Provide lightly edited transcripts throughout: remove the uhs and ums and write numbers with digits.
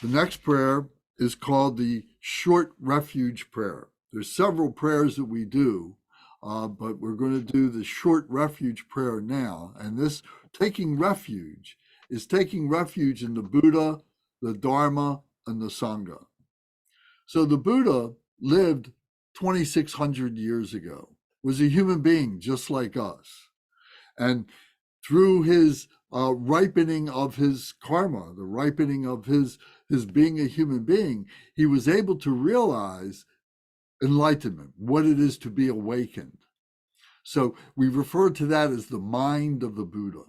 The next prayer is called the short refuge prayer. There's several prayers that we do, but we're going to do the short refuge prayer now. And this taking refuge is taking refuge in the Buddha, the Dharma, and the Sangha. So the Buddha lived 2,600 years ago, was a human being just like us. And through his ripening of his karma, the ripening of his being a human being, he was able to realize enlightenment, what it is to be awakened. So we refer to that as the mind of the Buddha.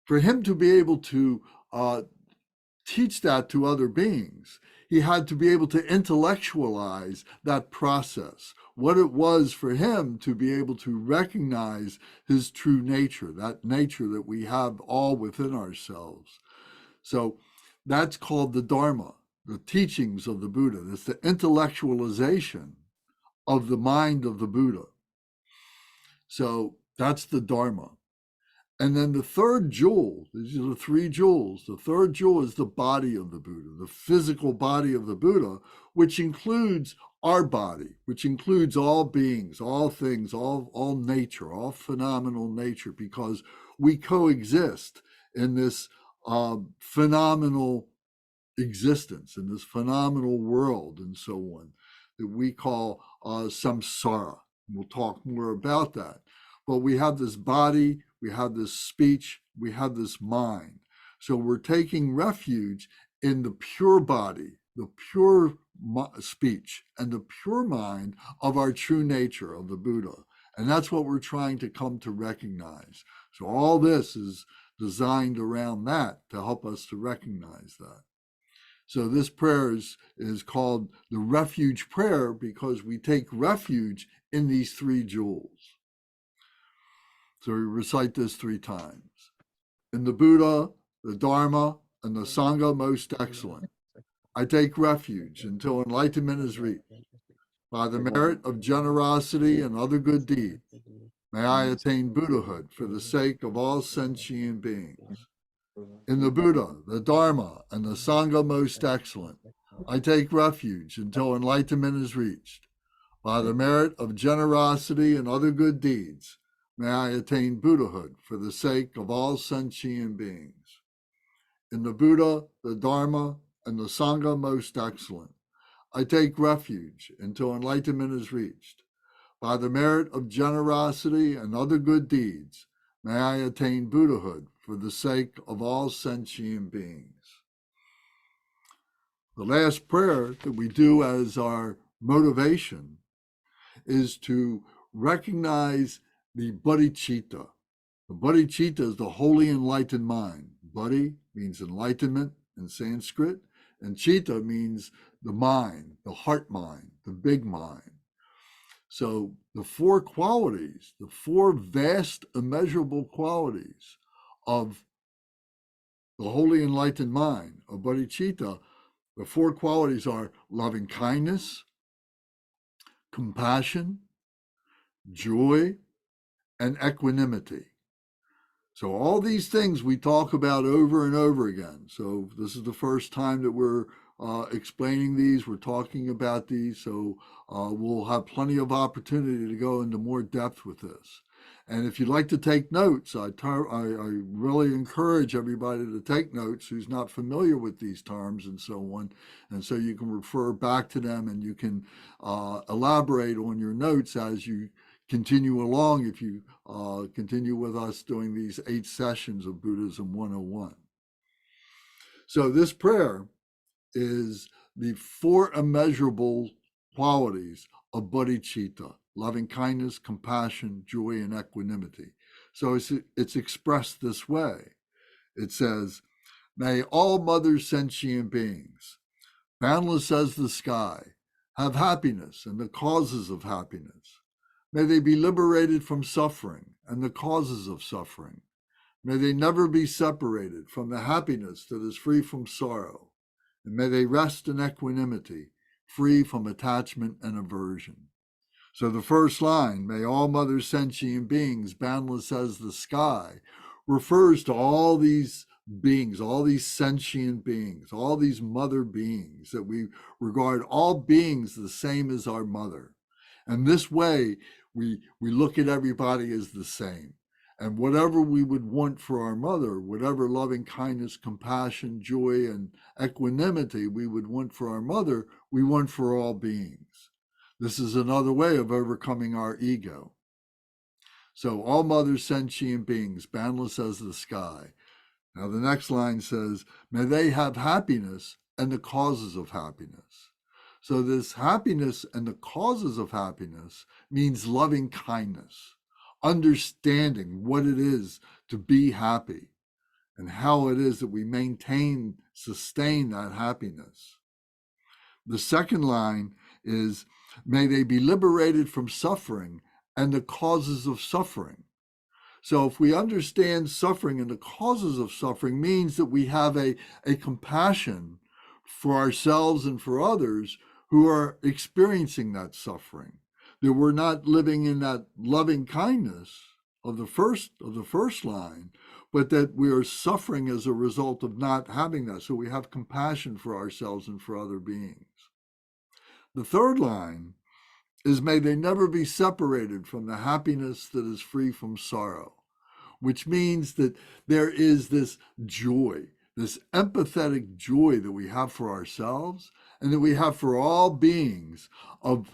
For him to be able to teach that to other beings, he had to be able to intellectualize that process, what it was for him to be able to recognize his true nature, that nature that we have all within ourselves. So that's called the Dharma, the teachings of the Buddha. That's the intellectualization of the mind of the Buddha. So that's the Dharma. And then the third jewel, these are the three jewels. The third jewel is the body of the Buddha, the physical body of the Buddha, which includes our body, which includes all beings, all things, all nature, all phenomenal nature, because we coexist in this phenomenal existence, in this phenomenal world, and so on, that we call samsara. We'll talk more about that. But we have this body, we have this speech, we have this mind. So we're taking refuge in the pure body, the pure speech, and the pure mind of our true nature, of the Buddha. And that's what we're trying to come to recognize. So all this is designed around that to help us to recognize that. So this prayer is called the refuge prayer because we take refuge in these three jewels. So we recite this 3 times. In the Buddha, the Dharma, and the Sangha most excellent, I take refuge until enlightenment is reached. By the merit of generosity and other good deeds, may I attain Buddhahood for the sake of all sentient beings. In the Buddha, the Dharma, and the Sangha most excellent, I take refuge until enlightenment is reached. By the merit of generosity and other good deeds, may I attain Buddhahood for the sake of all sentient beings. In the Buddha, the Dharma, and the Sangha most excellent, I take refuge until enlightenment is reached. By the merit of generosity and other good deeds, may I attain Buddhahood for the sake of all sentient beings. The last prayer that we do as our motivation is to recognize the bodhicitta. The bodhicitta is the holy enlightened mind. Bodhi means enlightenment in Sanskrit, and citta means the mind, the heart mind, the big mind. So the 4 qualities, the 4 vast, immeasurable qualities of the holy enlightened mind, of bodhicitta, the 4 qualities are loving kindness, compassion, joy, and equanimity. So all these things we talk about over and over again. So this is the first time that we're explaining these, we're talking about these, so we'll have plenty of opportunity to go into more depth with this. And if you'd like to take notes, I really encourage everybody to take notes who's not familiar with these terms and so on. And so you can refer back to them and you can elaborate on your notes as you continue along, if you continue with us doing these 8 sessions of Buddhism 101. So this prayer is the 4 immeasurable qualities of bodhicitta: loving kindness, compassion, joy, and equanimity. So it's expressed this way. It says, may all mother sentient beings, boundless as the sky, have happiness and the causes of happiness. May they be liberated from suffering and the causes of suffering. May they never be separated from the happiness that is free from sorrow. And may they rest in equanimity, free from attachment and aversion. So the first line, may all mother sentient beings, boundless as the sky, refers to all these beings, all these sentient beings, all these mother beings, that we regard all beings the same as our mother. And this way, we look at everybody as the same. And whatever we would want for our mother, whatever loving kindness, compassion, joy, and equanimity we would want for our mother, we want for all beings. This is another way of overcoming our ego. So all mothers, sentient beings, boundless as the sky. Now the next line says, may they have happiness and the causes of happiness. So this happiness and the causes of happiness means loving kindness, understanding what it is to be happy and how it is that we maintain, sustain that happiness. The second line is, may they be liberated from suffering and the causes of suffering. So if we understand suffering and the causes of suffering, means that we have a compassion for ourselves and for others who are experiencing that suffering, that we're not living in that loving kindness of the first line, but that we are suffering as a result of not having that. So we have compassion for ourselves and for other beings. The third line is, may they never be separated from the happiness that is free from sorrow, which means that there is this joy, this empathetic joy that we have for ourselves and that we have for all beings, of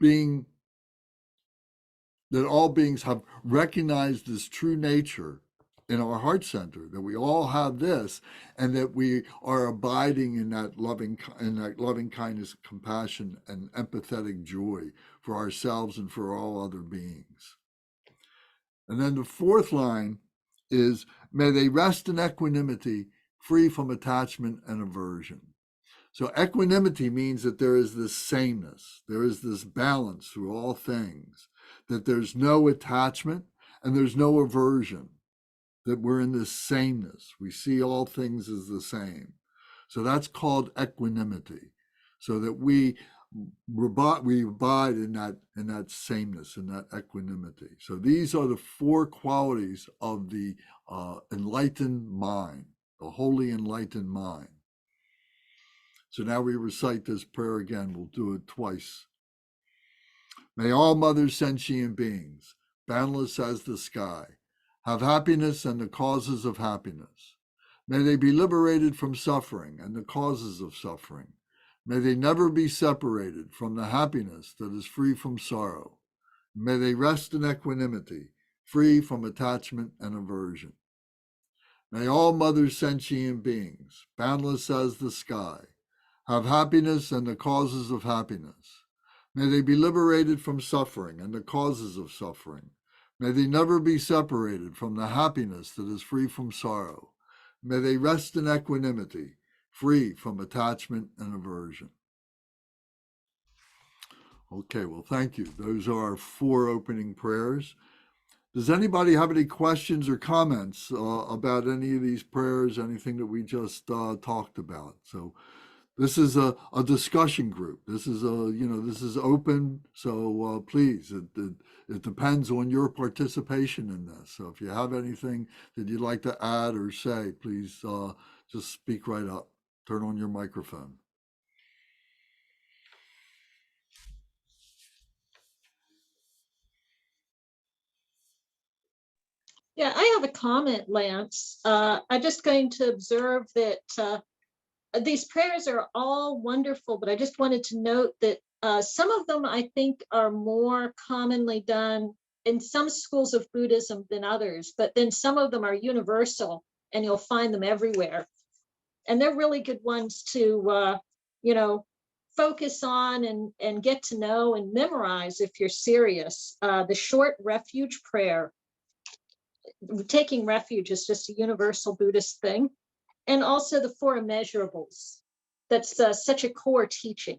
being, that all beings have recognized this true nature in our heart center, that we all have this, and that we are abiding in that loving kindness, compassion, and empathetic joy for ourselves and for all other beings. And then the fourth line is, may they rest in equanimity, free from attachment and aversion. So equanimity means that there is this sameness, there is this balance through all things, that there's no attachment and there's no aversion, that we're in this sameness. We see all things as the same. So that's called equanimity. So that we abide in that sameness, in that equanimity. So these are the four qualities of the enlightened mind, the wholly enlightened mind. So now we recite this prayer again. We'll do it twice. May all mothers, sentient beings, boundless as the sky, have happiness and the causes of happiness. May they be liberated from suffering and the causes of suffering. May they never be separated from the happiness that is free from sorrow. May they rest in equanimity, free from attachment and aversion. May all mothers, sentient beings, boundless as the sky, have happiness and the causes of happiness. May they be liberated from suffering and the causes of suffering. May they never be separated from the happiness that is free from sorrow. May they rest in equanimity, free from attachment and aversion. Okay, well, thank you. Those are our four opening prayers. Does anybody have any questions or comments about any of these prayers, anything that we just talked about? So this is a discussion group. This is this is open. So please, it depends on your participation in this. So if you have anything that you'd like to add or say, please just speak right up. Turn on your microphone. Yeah, I have a comment, Lance. I'm just going to observe that these prayers are all wonderful, but I just wanted to note that some of them I think are more commonly done in some schools of Buddhism than others, but then some of them are universal and you'll find them everywhere. And they're really good ones to, focus on and get to know and memorize if you're serious. The short refuge prayer, taking refuge is just a universal Buddhist thing. And also the four immeasurables. That's such a core teaching.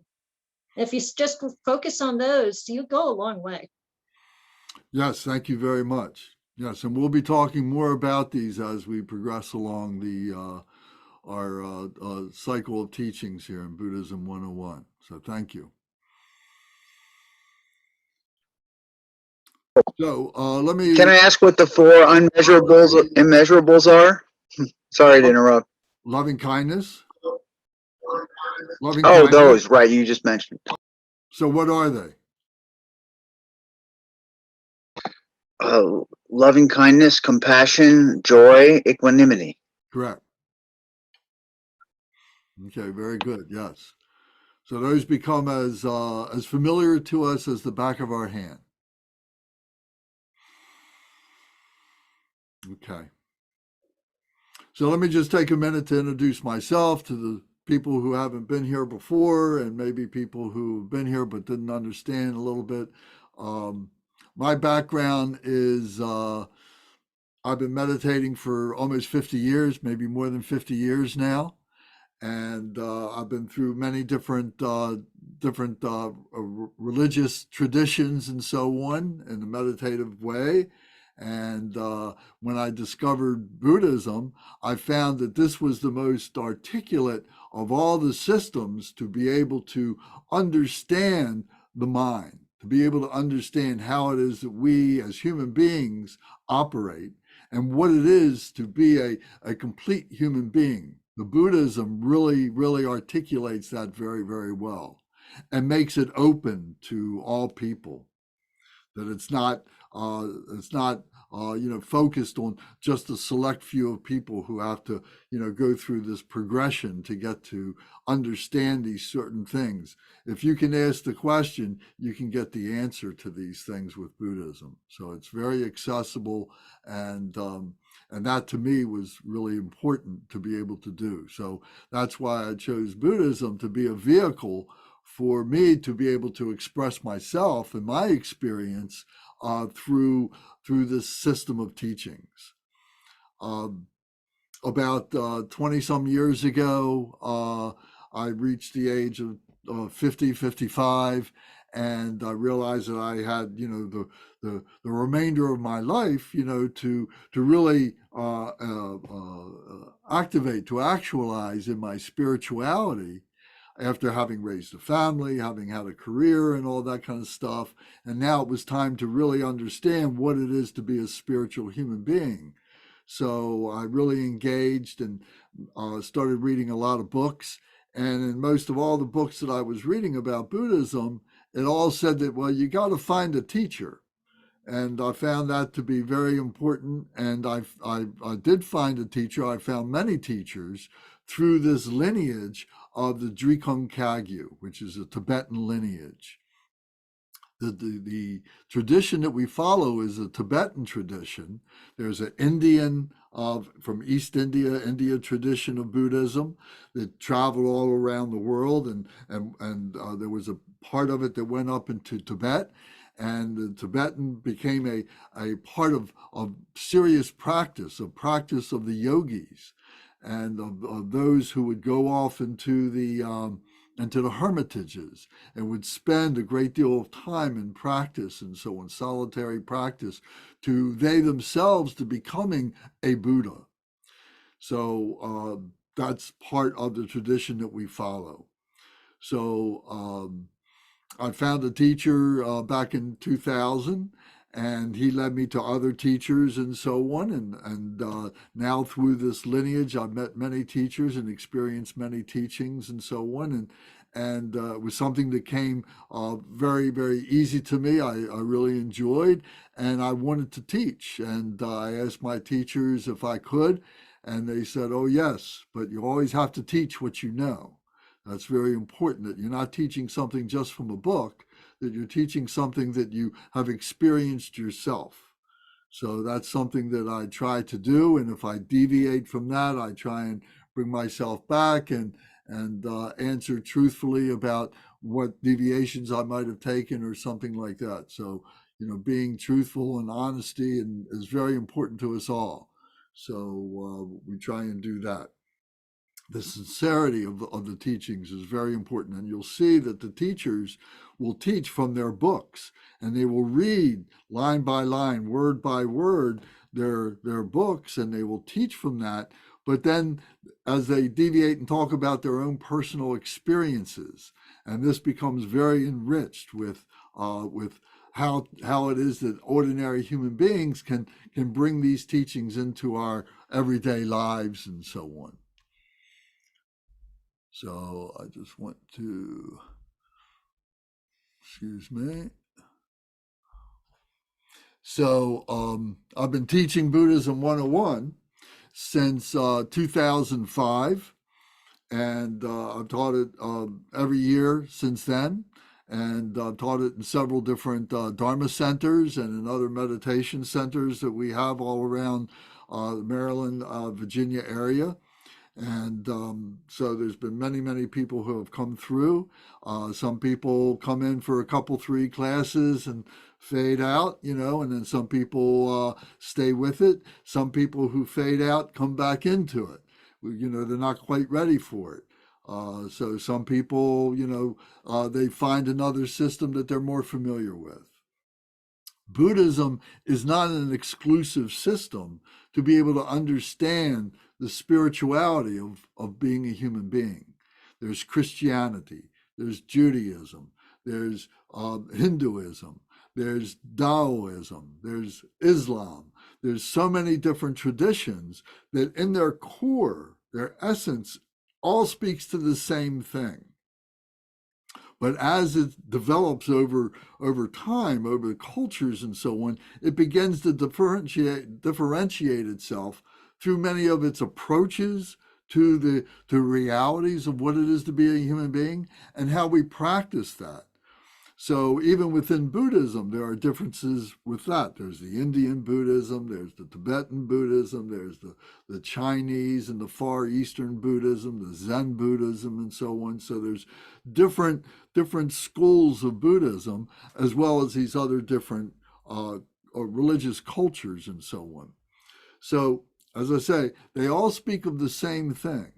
If you just focus on those, you go a long way. Yes, thank you very much. Yes, and we'll be talking more about these as we progress along our cycle of teachings here in Buddhism 101. So thank you. So let me. Can I ask what the four immeasurables are? Sorry to interrupt. Loving kindness. Loving Oh, kindness. those, right, you just mentioned. So what are they? Loving kindness, compassion, joy, equanimity. Correct. Okay, very good. Yes. So those become as familiar to us as the back of our hand. Okay. So let me just take a minute to introduce myself to the people who haven't been here before, and maybe people who've been here but didn't understand a little bit. My background is I've been meditating for almost 50 years, maybe more than 50 years now. And I've been through many different religious traditions and so on in a meditative way. And when I discovered Buddhism, I found that this was the most articulate of all the systems to be able to understand the mind, to be able to understand how it is that we as human beings operate and what it is to be a complete human being. The Buddhism really, really articulates that very, very well and makes it open to all people. That it's not focused on just a select few of people who have to go through this progression to get to understand these certain things. If you can ask the question, you can get the answer to these things with Buddhism. So it's very accessible, and that to me was really important to be able to do. So that's why I chose Buddhism to be a vehicle for me to be able to express myself and my experience through this system of teachings. About 20 some years ago, I reached the age of 50, 55, and I realized that I had, the remainder of my life, to really activate, to actualize in my spirituality after having raised a family, having had a career and all that kind of stuff. And now it was time to really understand what it is to be a spiritual human being. So I really engaged and started reading a lot of books. And in most of all the books that I was reading about Buddhism, it all said that, well, you got to find a teacher. And I found that to be very important. And I did find a teacher. I found many teachers through this lineage of the Drikung Kagyu, which is a Tibetan lineage. The tradition that we follow is a Tibetan tradition. There's an Indian from East India tradition of Buddhism that traveled all around the world, and there was a part of it that went up into Tibet, and the Tibetan became a part of serious practice, a practice of the yogis, and of those who would go off into the hermitages and would spend a great deal of time in practice and so on, solitary practice, to they themselves to becoming a Buddha. So that's part of the tradition that we follow. So I found a teacher back in 2000, and he led me to other teachers and so on. And now through this lineage, I've met many teachers and experienced many teachings and so on. And it was something that came very, very easy to me. I really enjoyed, and I wanted to teach. And I asked my teachers if I could, and they said, "Oh, yes, but you always have to teach what you know." That's very important, that you're not teaching something just from a book, that you're teaching something that you have experienced yourself. So that's something that I try to do. And if I deviate from that, I try and bring myself back and answer truthfully about what deviations I might have taken or something like that. So, being truthful and honesty is very important to us all. So we try and do that. The sincerity of the teachings is very important. And you'll see that the teachers will teach from their books, and they will read line by line, word by word, their books, and they will teach from that. But then as they deviate and talk about their own personal experiences, and this becomes very enriched with how it is that ordinary human beings can bring these teachings into our everyday lives and so on. So I just want to, excuse me. So I've been teaching Buddhism 101 since 2005, and I've taught it every year since then, and I've taught it in several different Dharma centers and in other meditation centers that we have all around the Maryland, Virginia area. And so there's been many people who have come through. Some people come in for a couple, 3 classes and fade out, and then some people stay with it. Some people who fade out come back into it. They're not quite ready for it. So some people, they find another system that they're more familiar with. Buddhism is not an exclusive system to be able to understand the spirituality of being a human being. There's Christianity, there's Judaism, there's Hinduism, there's Taoism, there's Islam. There's so many different traditions that in their core, their essence, all speaks to the same thing. But as it develops over time, over the cultures and so on, it begins to differentiate itself through many of its approaches to the realities of what it is to be a human being and how we practice that. So even within Buddhism, there are differences with that. There's the Indian Buddhism, there's the Tibetan Buddhism, there's the Chinese and the Far Eastern Buddhism, the Zen Buddhism, and so on. So there's different schools of Buddhism, as well as these other different religious cultures and so on. So, as I say, they all speak of the same thing.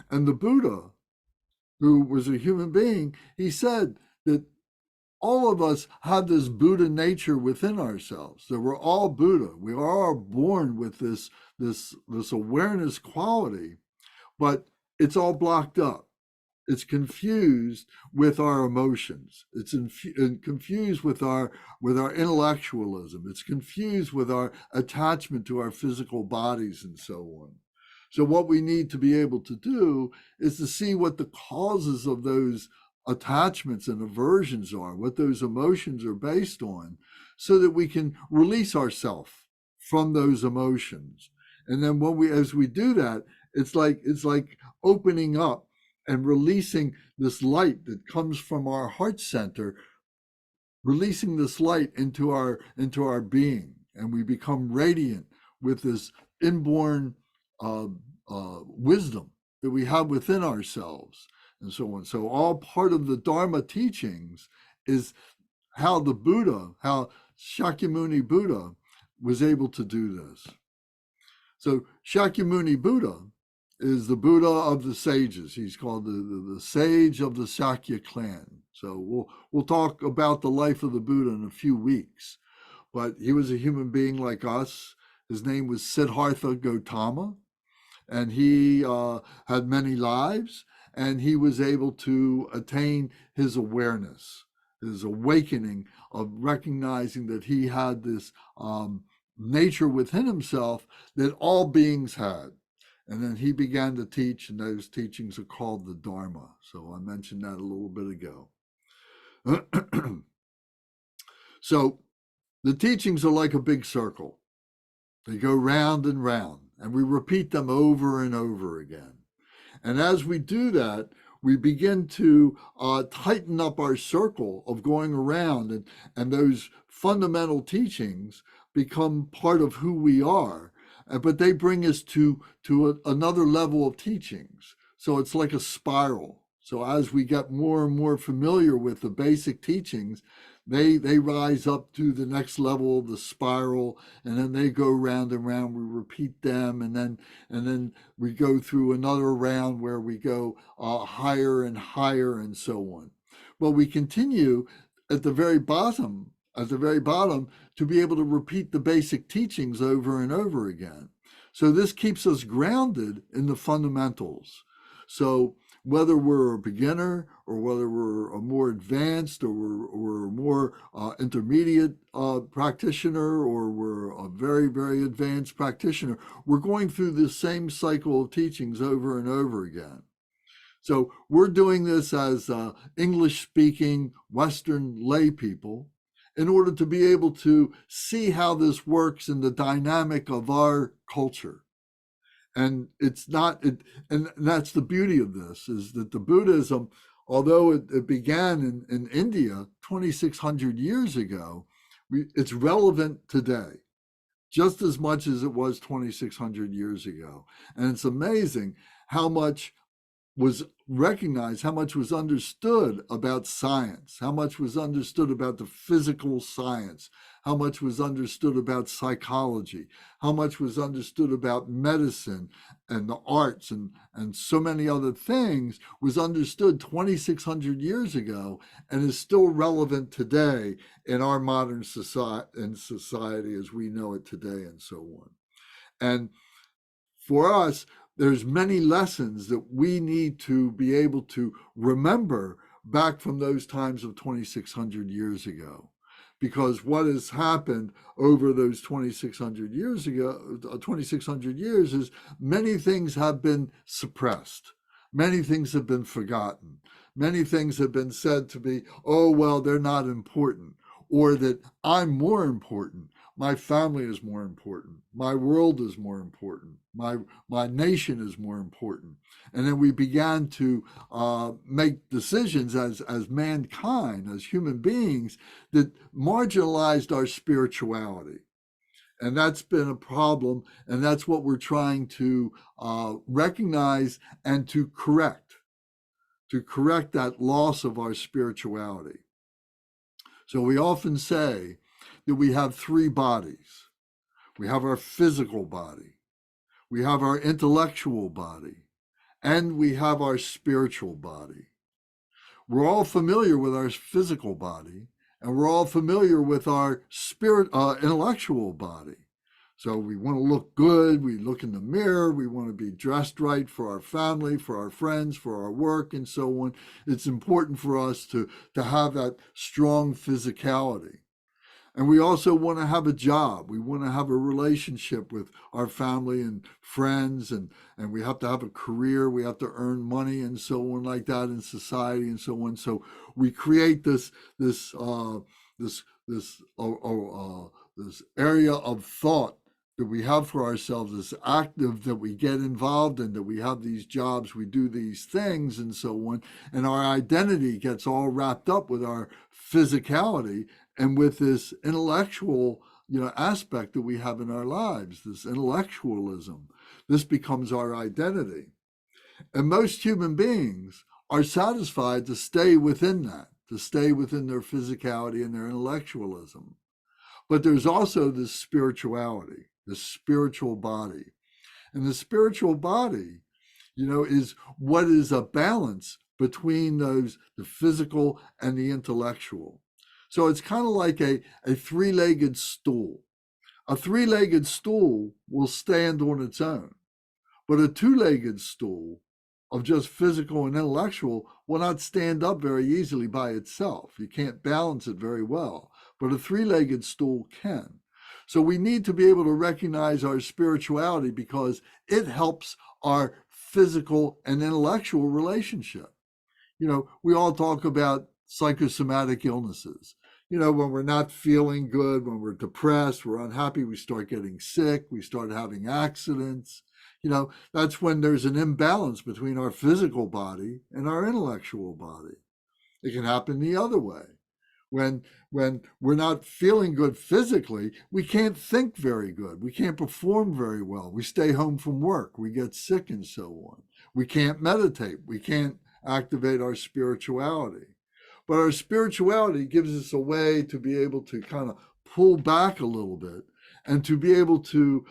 And the Buddha, who was a human being, he said that all of us have this Buddha nature within ourselves, that we're all Buddha. We are all born with this awareness quality, but it's all blocked up. It's confused with our emotions. It's confused with our intellectualism. It's confused with our attachment to our physical bodies and so on. So what we need to be able to do is to see what the causes of those attachments and aversions are, what those emotions are based on, so that we can release ourselves from those emotions. And then as we do that, it's like opening up and releasing this light that comes from our heart center, releasing this light into our being, and we become radiant with this inborn wisdom that we have within ourselves, and so on. So all part of the Dharma teachings is how Shakyamuni Buddha was able to do this. So Shakyamuni Buddha is the Buddha of the sages. He's called the sage of the Sakya clan. So we'll talk about the life of the Buddha in a few weeks. But he was a human being like us. His name was Siddhartha Gautama, and he had many lives, and he was able to attain his awareness, his awakening of recognizing that he had this nature within himself that all beings had. And then he began to teach, and those teachings are called the Dharma. So I mentioned that a little bit ago. So the teachings are like a big circle. They go round and round, and we repeat them over and over again. And as we do that, we begin to tighten up our circle of going around, and those fundamental teachings become part of who we are. But they bring us to another level of teachings. So it's like a spiral. So as we get more and more familiar with the basic teachings, they rise up to the next level of the spiral, and then they go round and round. We repeat them, and then we go through another round where we go higher and higher and so on. But we continue at the very bottom to be able to repeat the basic teachings over and over again. So this keeps us grounded in the fundamentals. So whether we're a beginner or whether we're a more advanced or we're a more intermediate practitioner or we're a very, very advanced practitioner, we're going through the same cycle of teachings over and over again. So we're doing this as English-speaking Western lay people in order to be able to see how this works in the dynamic of our culture. And it's not, and that's the beauty of this, is that the Buddhism, although it began in India 2,600 years ago, it's relevant today, just as much as it was 2,600 years ago. And it's amazing how much was recognized, how much was understood about science, how much was understood about the physical science, how much was understood about psychology, how much was understood about medicine and the arts and so many other things was understood 2,600 years ago and is still relevant today in our modern society as we know it today and so on. And for us, there's many lessons that we need to be able to remember back from those times of 2,600 years ago. Because what has happened over those 2,600 years ago, 2,600 years is many things have been suppressed. Many things have been forgotten. Many things have been said to be, oh, well, they're not important, or that I'm more important. My family is more important. My world is more important. My nation is more important. And then we began to make decisions as mankind, as human beings, that marginalized our spirituality. And that's been a problem. And that's what we're trying to recognize and to correct that loss of our spirituality. So we often say that we have three bodies. We have our physical body, we have our intellectual body, and we have our spiritual body. We're all familiar with our physical body, and we're all familiar with our intellectual body. So we want to look good, we look in the mirror, we want to be dressed right for our family, for our friends, for our work, and so on. It's important for us to have that strong physicality. And we also want to have a job. We want to have a relationship with our family and friends, and we have to have a career. We have to earn money and so on like that in society and so on. So we create this area of thought that we have for ourselves, this active that we get involved in, that we have these jobs, we do these things and so on. And our identity gets all wrapped up with our physicality and with this intellectual, aspect that we have in our lives, this intellectualism. This becomes our identity. And most human beings are satisfied to stay within that, to stay within their physicality and their intellectualism. But there's also this spirituality, this spiritual body. And the spiritual body, is what is a balance between the physical and the intellectual. So it's kind of like a three-legged stool. A three-legged stool will stand on its own, but a two-legged stool of just physical and intellectual will not stand up very easily by itself. You can't balance it very well, but a three-legged stool can. So we need to be able to recognize our spirituality because it helps our physical and intellectual relationship. We all talk about psychosomatic illnesses. When we're not feeling good, when we're depressed, we're unhappy, we start getting sick, we start having accidents. That's when there's an imbalance between our physical body and our intellectual body. It can happen the other way. When we're not feeling good physically, we can't think very good. We can't perform very well. We stay home from work. We get sick and so on. We can't meditate. We can't activate our spirituality. But our spirituality gives us a way to be able to kind of pull back a little bit and to be able to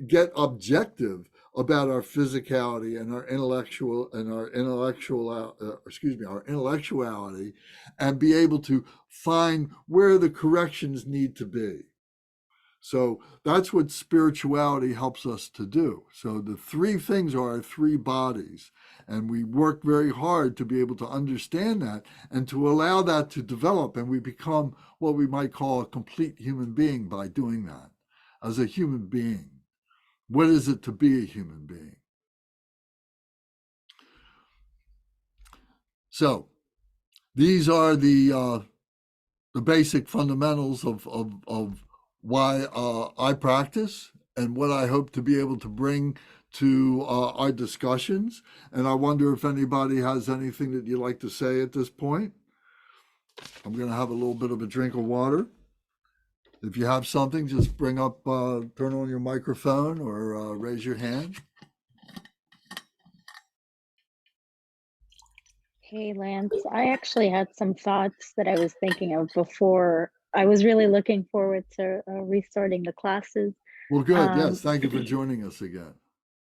get objective about our physicality and our intellectuality, and be able to find where the corrections need to be. So that's what spirituality helps us to do. So the three things are our three bodies. And we work very hard to be able to understand that and to allow that to develop. And we become what we might call a complete human being by doing that. As a human being, what is it to be a human being? So these are the basic fundamentals of why I practice and what I hope to be able to bring to our discussions. And I wonder if anybody has anything that you'd like to say at this point. I'm going to have a little bit of a drink of water. If you have something, just bring up, turn on your microphone or raise your hand. Hey, Lance, I actually had some thoughts that I was thinking of before. I was really looking forward to restarting the classes. Well, good. Um, Yes. Thank you for joining us again.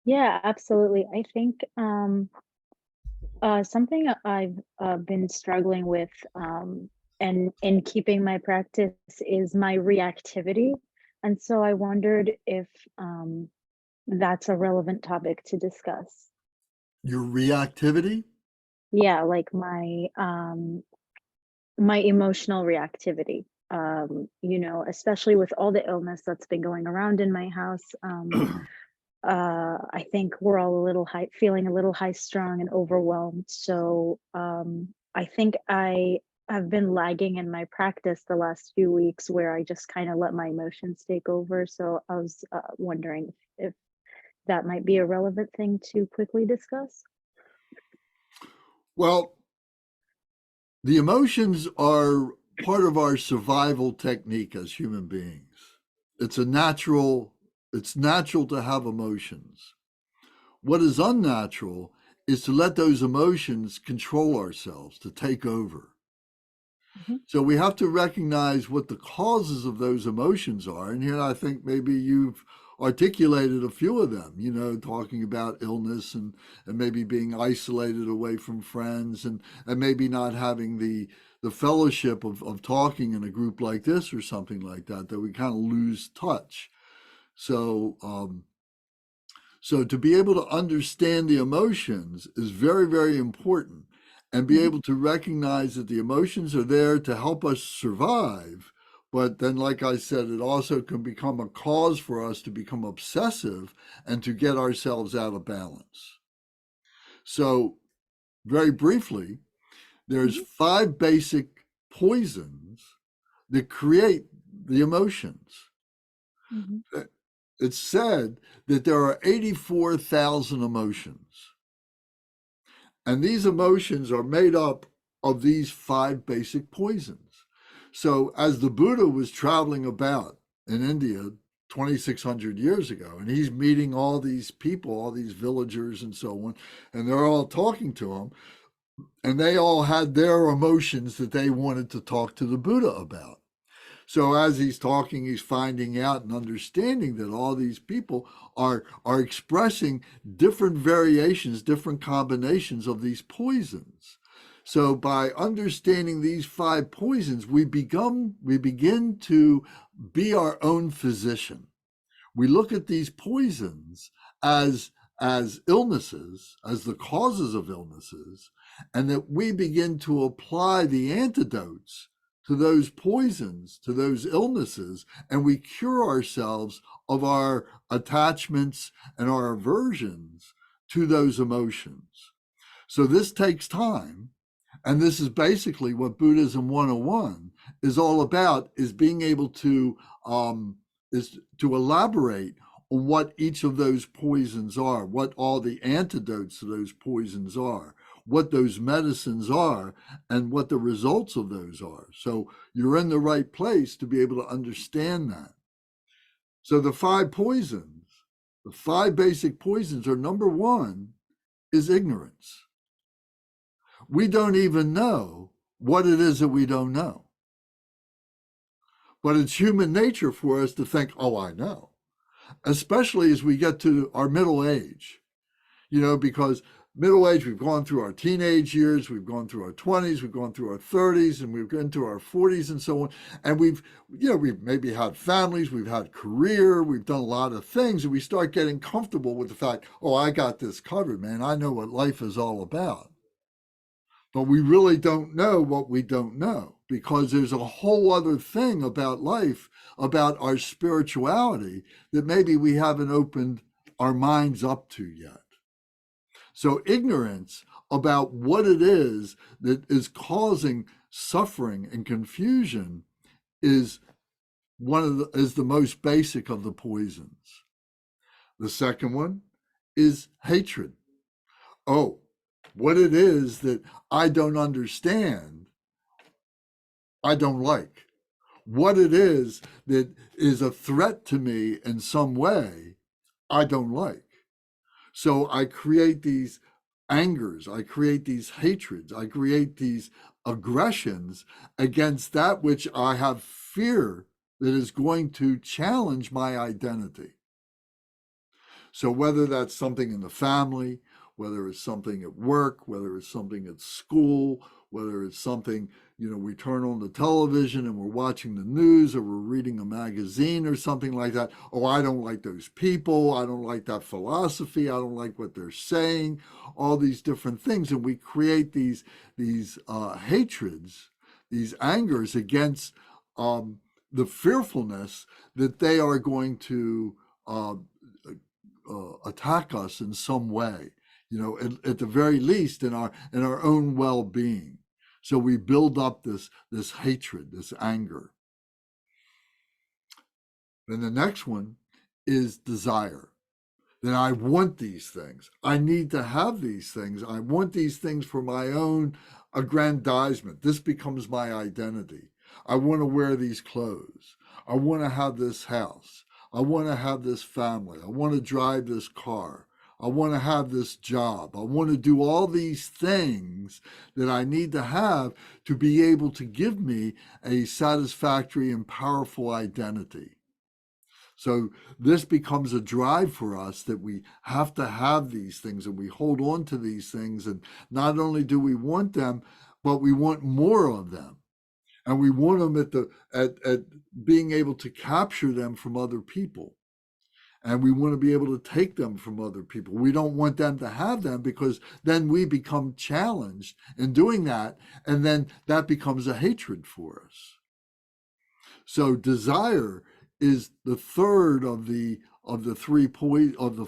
yeah, absolutely. I think something I've been struggling with and in keeping my practice is my reactivity. And so I wondered if that's a relevant topic to discuss. Your reactivity? Yeah, like my emotional reactivity. You know, especially with all the illness that's been going around in my house. I think we're all a little feeling a little high strung and overwhelmed. So I think I have been lagging in my practice the last few weeks where I just kind of let my emotions take over. So I was wondering if that might be a relevant thing to quickly discuss. Well, the emotions are part of our survival technique as human beings. It's natural to have emotions. What is unnatural is to let those emotions control ourselves, to take over. Mhm. So we have to recognize what the causes of those emotions are. And here I think maybe you've articulated a few of them, you know, talking about illness and maybe being isolated away from friends and maybe not having the fellowship of talking in a group like this or something like that, that we kind of lose touch. So, so to be able to understand the emotions is very, very important and be Mhm. able to recognize that the emotions are there to help us survive. But then, like I said, it also can become a cause for us to become obsessive and to get ourselves out of balance. So, very briefly, there's Mhm. 5 basic poisons that create the emotions. Mhm. It's said that there are 84,000 emotions. And these emotions are made up of these 5 basic poisons. So, as the Buddha was traveling about in India 2,600 years ago, and he's meeting all these people, all these villagers, and so on, and they're all talking to him, and they all had their emotions that they wanted to talk to the Buddha about. So as he's talking, he's finding out and understanding that all these people are expressing different variations, different combinations of these poisons. So by understanding these 5 poisons, we begin to be our own physician. We look at these poisons as illnesses, as the causes of illnesses, and that we begin to apply the antidotes to those poisons, to those illnesses, and we cure ourselves of our attachments and our aversions to those emotions. So this takes time. And this is basically what Buddhism 101 is all about, is being able to is to elaborate on what each of those poisons are, what all the antidotes to those poisons are, what those medicines are, and what the results of those are. So you're in the right place to be able to understand that. So the 5 poisons, the 5 basic poisons are: number 1 is ignorance. We don't even know what it is that we don't know. But it's human nature for us to think, oh, I know, especially as we get to our middle age, you know, because middle age, we've gone through our teenage years, we've gone through our 20s, we've gone through our 30s, and we've gone into our 40s and so on. And we've maybe had families, we've had career, we've done a lot of things, and we start getting comfortable with the fact, oh, I got this covered, man. I know what life is all about. But we really don't know what we don't know, because there's a whole other thing about life, about our spirituality, that maybe we haven't opened our minds up to yet. So ignorance about what it is that is causing suffering and confusion is the most basic of the poisons. The second one is hatred. Oh, what it is that I don't understand, I don't like. What it is that is a threat to me in some way, I don't like. So I create these angers, I create these hatreds, I create these aggressions against that which I have fear that is going to challenge my identity. So whether that's something in the family, whether it's something at work, whether it's something at school, whether it's something, we turn on the television and we're watching the news or we're reading a magazine or something like that. Oh, I don't like those people. I don't like that philosophy. I don't like what they're saying, all these different things. And we create these hatreds, these angers against the fearfulness that they are going to attack us in some way, at the very least in our own well-being. So we build up this hatred, this anger. Then the next one is desire. That I want these things. I need to have these things. I want these things for my own aggrandizement. This becomes my identity. I want to wear these clothes. I want to have this house. I want to have this family. I want to drive this car. I want to have this job. I want to do all these things that I need to have to be able to give me a satisfactory and powerful identity. So this becomes a drive for us that we have to have these things, and we hold on to these things. And not only do we want them, but we want more of them. And we want them at being able to capture them from other people. And we want to be able to take them from other people. We don't want them to have them, because then we become challenged in doing that. And then that becomes a hatred for us. So desire is the third of the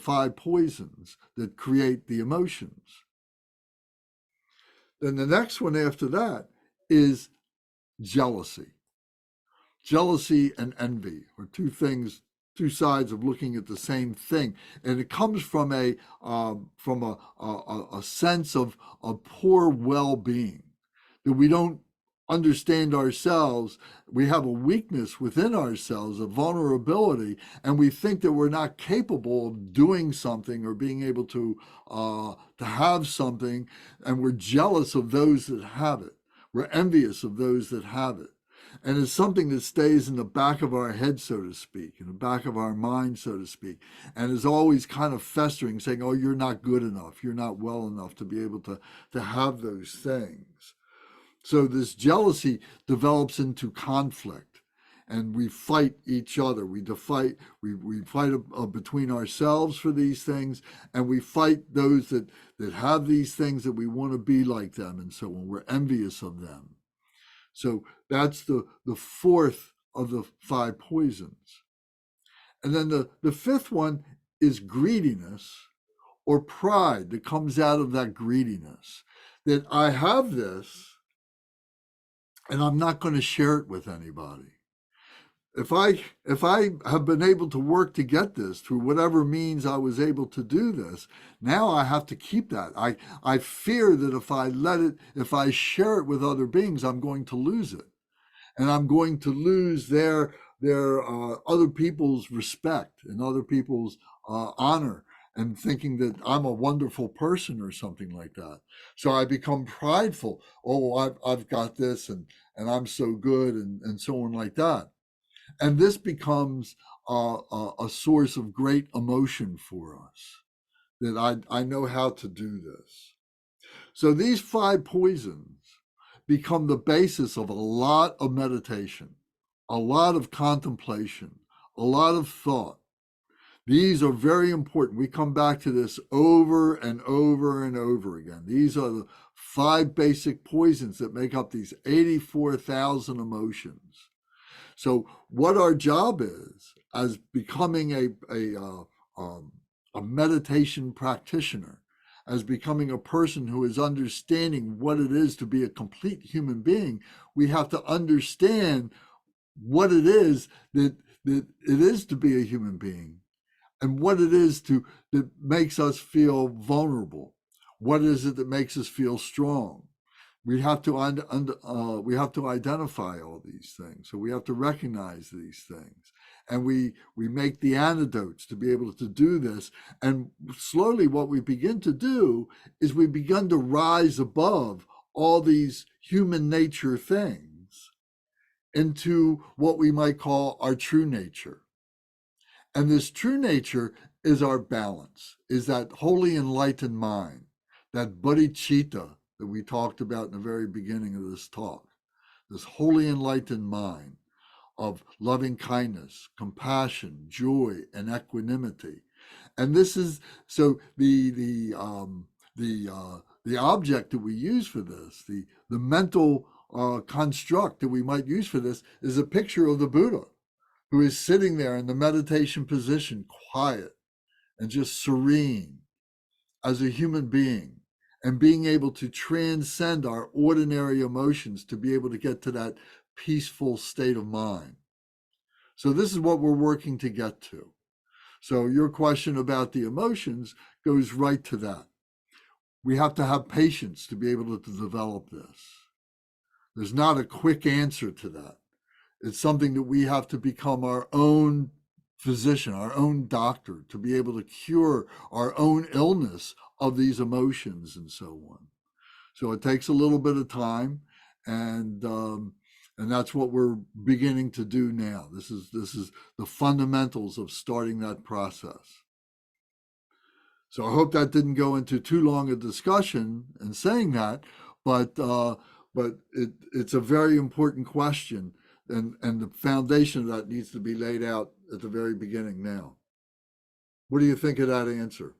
five poisons that create the emotions. Then the next one after that is jealousy. Jealousy and envy are two sides of looking at the same thing, and it comes from a sense of poor well-being, that we don't understand ourselves. We have a weakness within ourselves, a vulnerability, and we think that we're not capable of doing something or being able to have something, and we're jealous of those that have it. We're envious of those that have it. And it's something that stays in the back of our head, so to speak, in the back of our mind, so to speak, and is always kind of festering, saying, oh, you're not good enough, you're not well enough to be able to have those things. So this jealousy develops into conflict, and we fight each other. We fight between ourselves for these things, and we fight those that have these things, that we want to be like them, and so on. We're envious of them. So that's the fourth of the five poisons. And then the fifth one is greediness, or pride, that comes out of that greediness. That I have this, and I'm not going to share it with anybody. If I have been able to work to get this through whatever means I was able to do this, now I have to keep that. I fear that if I share it with other beings, I'm going to lose it, and I'm going to lose their other people's respect and other people's honor, and thinking that I'm a wonderful person or something like that. So I become prideful. Oh, I've got this, and I'm so good, and so on like that. And this becomes a source of great emotion for us. that I know how to do this. So these 5 poisons become the basis of a lot of meditation, a lot of contemplation, a lot of thought. These are very important. We come back to this over and over and over again. These are the 5 basic poisons that make up these 84,000 emotions. So what our job is as becoming a meditation practitioner, as becoming a person who is understanding what it is to be a complete human being, we have to understand what it is that it is to be a human being, and what it is that makes us feel vulnerable. What is it that makes us feel strong? We have to identify all these things. So we have to recognize these things, and we make the antidotes to be able to do this. And slowly, what we begin to do is we begin to rise above all these human nature things into what we might call our true nature. And this true nature is our balance, is that wholly enlightened mind, that bodhicitta that we talked about in the very beginning of this talk, this wholly enlightened mind of loving kindness, compassion, joy, and equanimity. And this is so the object that we use for this, the mental construct that we might use for this, is a picture of the Buddha, who is sitting there in the meditation position, quiet and just serene as a human being, and being able to transcend our ordinary emotions to be able to get to that peaceful state of mind. So this is what we're working to get to. So your question about the emotions goes right to that. We have to have patience to be able to develop this. There's not a quick answer to that. It's something that we have to become our own physician, our own doctor, to be able to cure our own illness of these emotions and so on. So it takes a little bit of time, and that's what we're beginning to do now. This is the fundamentals of starting that process. So I hope that didn't go into too long a discussion in saying that, but it's a very important question, and the foundation of that needs to be laid out at the very beginning now. What do you think of that answer?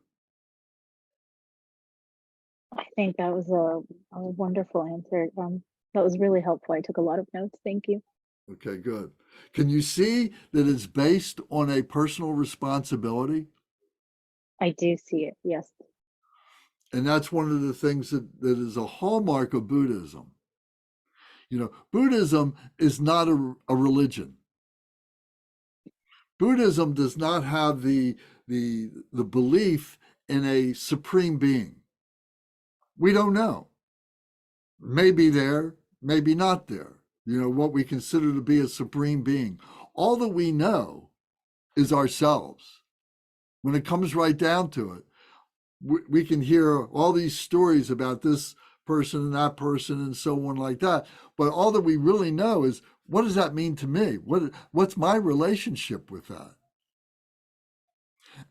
I think that was a wonderful answer. That was really helpful. I took a lot of notes. Thank you. Okay, good. Can you see that it's based on a personal responsibility? I do see it. Yes. And that's one of the things that is a hallmark of Buddhism. You know, Buddhism is not a religion. Buddhism does not have the belief in a supreme being. We don't know. Maybe there, maybe not there. You know, what we consider to be a supreme being. All that we know is ourselves. When it comes right down to it, we can hear all these stories about this person and that person and so on like that. But all that we really know is, what does that mean to me? What's my relationship with that?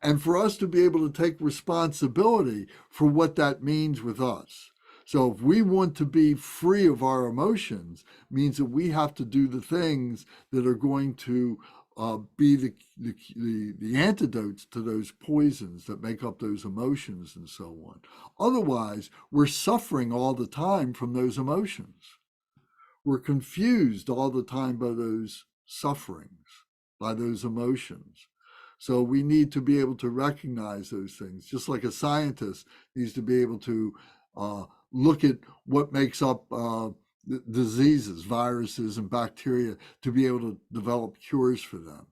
And for us to be able to take responsibility for what that means with us. So if we want to be free of our emotions, means that we have to do the things that are going to be the antidotes to those poisons that make up those emotions and so on. Otherwise, we're suffering all the time from those emotions. We're confused all the time by those sufferings, by those emotions. So we need to be able to recognize those things, just like a scientist needs to be able to look at what makes up diseases, viruses, and bacteria to be able to develop cures for them.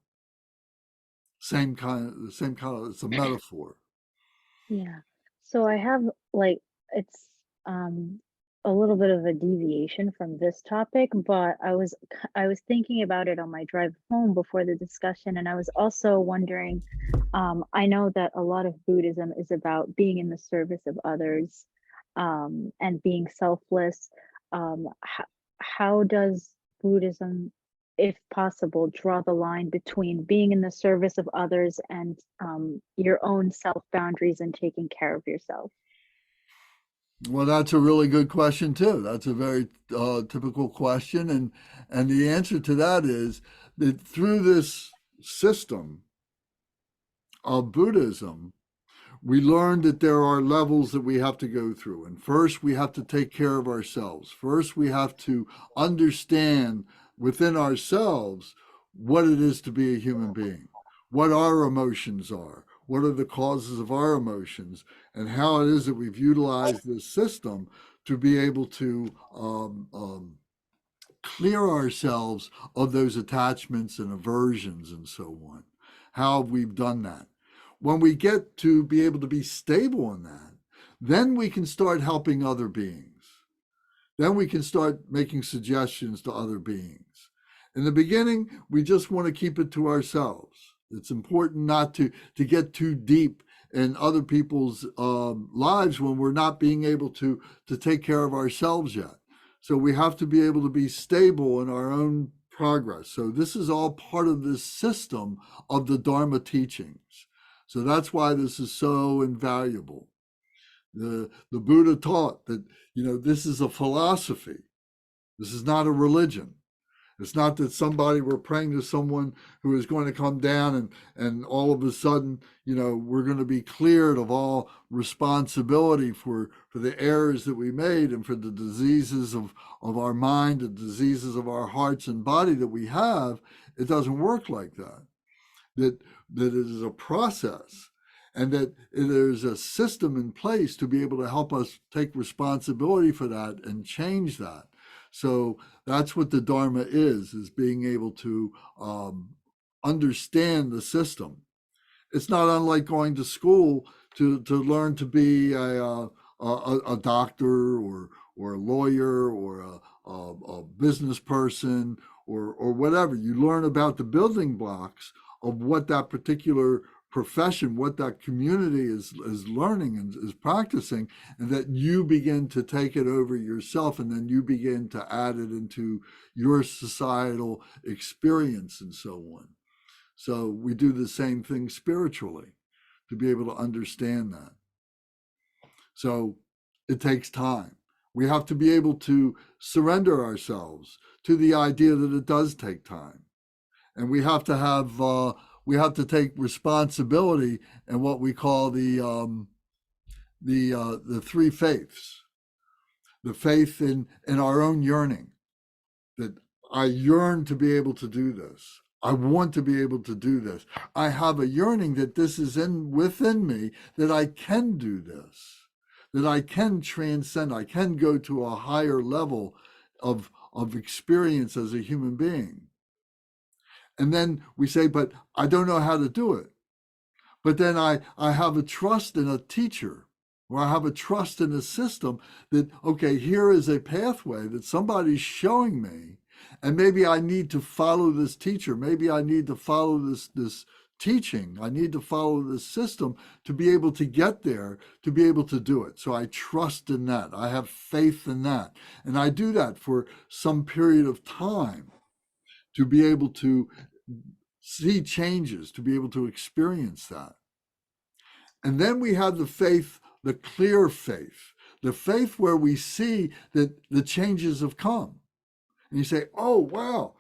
Same kind of, it's a metaphor. Yeah. So I have it's a little bit of a deviation from this topic, but I was thinking about it on my drive home before the discussion, and I was also wondering, I know that a lot of Buddhism is about being in the service of others, and being selfless. How does Buddhism if possible, draw the line between being in the service of others and your own self boundaries and taking care of yourself? Well, that's a really good question too. That's a very typical question, and the answer to that is that through this system of Buddhism, we learned that there are levels that we have to go through. And first, we have to take care of ourselves. First, we have to understand within ourselves what it is to be a human being, what our emotions are, what are the causes of our emotions, and how it is that we've utilized this system to be able to clear ourselves of those attachments and aversions and so on. How have we done that? When we get to be able to be stable in that, then we can start helping other beings. Then we can start making suggestions to other beings. In the beginning, we just want to keep it to ourselves. It's important not to get too deep in other people's lives when we're not being able to take care of ourselves yet. So we have to be able to be stable in our own progress. So this is all part of this system of the Dharma teachings. So that's why this is so invaluable. The Buddha taught that, this is a philosophy. This is not a religion. It's not that somebody, we're praying to someone who is going to come down and all of a sudden, we're going to be cleared of all responsibility for the errors that we made and for the diseases of our mind, the diseases of our hearts and body that we have. It doesn't work like that. That it is a process, and that there's a system in place to be able to help us take responsibility for that and change that. So that's what the Dharma is being able to understand the system. It's not unlike going to school to learn to be a doctor or a lawyer or a business person or whatever. You learn about the building blocks of what that particular profession, what that community is learning and is practicing, and that you begin to take it over yourself, and then you begin to add it into your societal experience and so on. So we do the same thing spiritually to be able to understand that. So it takes time. We have to be able to surrender ourselves to the idea that it does take time. And we have to take responsibility in what we call the three faiths. The faith in our own yearning, that I yearn to be able to do this. I want to be able to do this. I have a yearning that this is within me, that I can do this, that I can transcend, I can go to a higher level of experience as a human being. And then we say, but I don't know how to do it. But then I have a trust in a teacher, or I have a trust in a system that, okay, here is a pathway that somebody's showing me, and maybe I need to follow this teacher. Maybe I need to follow this teaching. I need to follow this system to be able to get there, to be able to do it. So I trust in that. I have faith in that. And I do that for some period of time to be able to see changes, to be able to experience that. And then we have the faith, the clear faith, the faith where we see that the changes have come. And you say, oh, wow,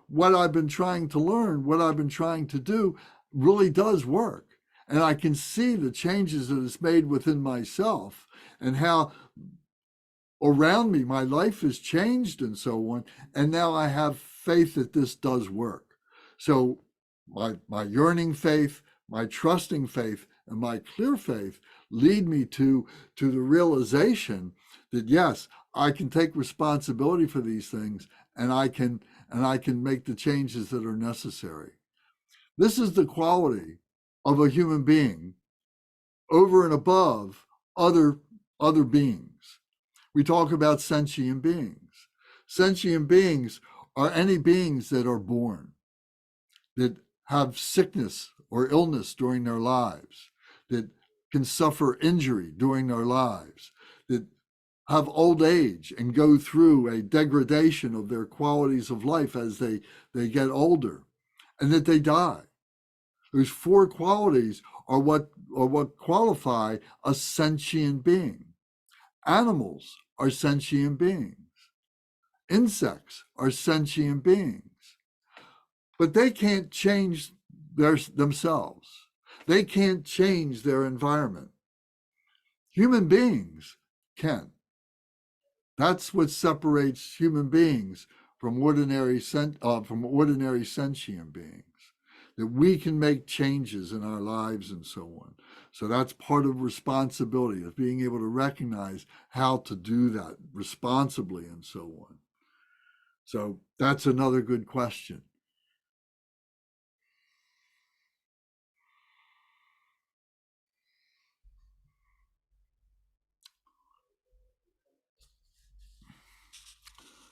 what I've been trying to learn, what I've been trying to do really does work. And I can see the changes that it's made within myself and how around me my life has changed and so on. And now I have faith that this does work. So my yearning faith, my trusting faith, and my clear faith lead me to the realization that, yes, I can take responsibility for these things, and I can make the changes that are necessary. This is the quality of a human being over and above other beings. We talk about sentient beings. Sentient beings are any beings that are born, that have sickness or illness during their lives, that can suffer injury during their lives, that have old age and go through a degradation of their qualities of life as they get older, and that they die. Those four qualities are what qualify a sentient being. Animals are sentient beings. Insects are sentient beings. But they can't change themselves. They can't change their environment. Human beings can. That's what separates human beings from ordinary sentient beings. That we can make changes in our lives and so on. So that's part of responsibility, of being able to recognize how to do that responsibly and so on. So that's another good question.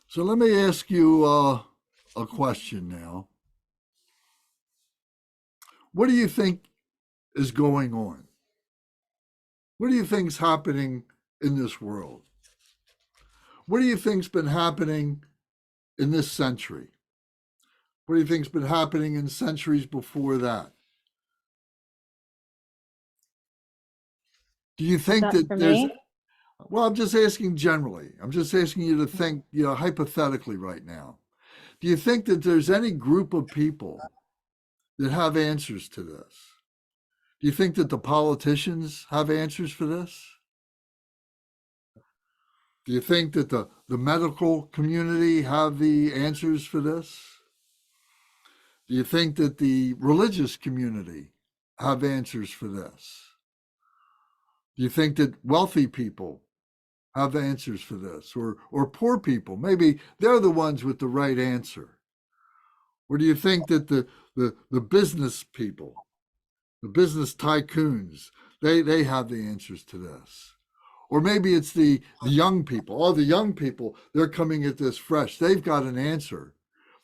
So let me ask you a question now. What do you think is going on? What do you think is happening in this world? What do you think's been happening in this century? What do you think's been happening in centuries before that? Do you think That that for there's, me? well, I'm just asking generally. I'm just asking you to think, hypothetically right now. Do you think that there's any group of people that have answers to this? Do you think that the politicians have answers for this? Do you think that the medical community have the answers for this? Do you think that the religious community have answers for this? Do you think that wealthy people have answers for this? Or poor people, maybe they're the ones with the right answer? Or do you think that the business people, the business tycoons, they have the answers to this? Or maybe it's the young people. Oh, the young people, they're coming at this fresh. They've got an answer.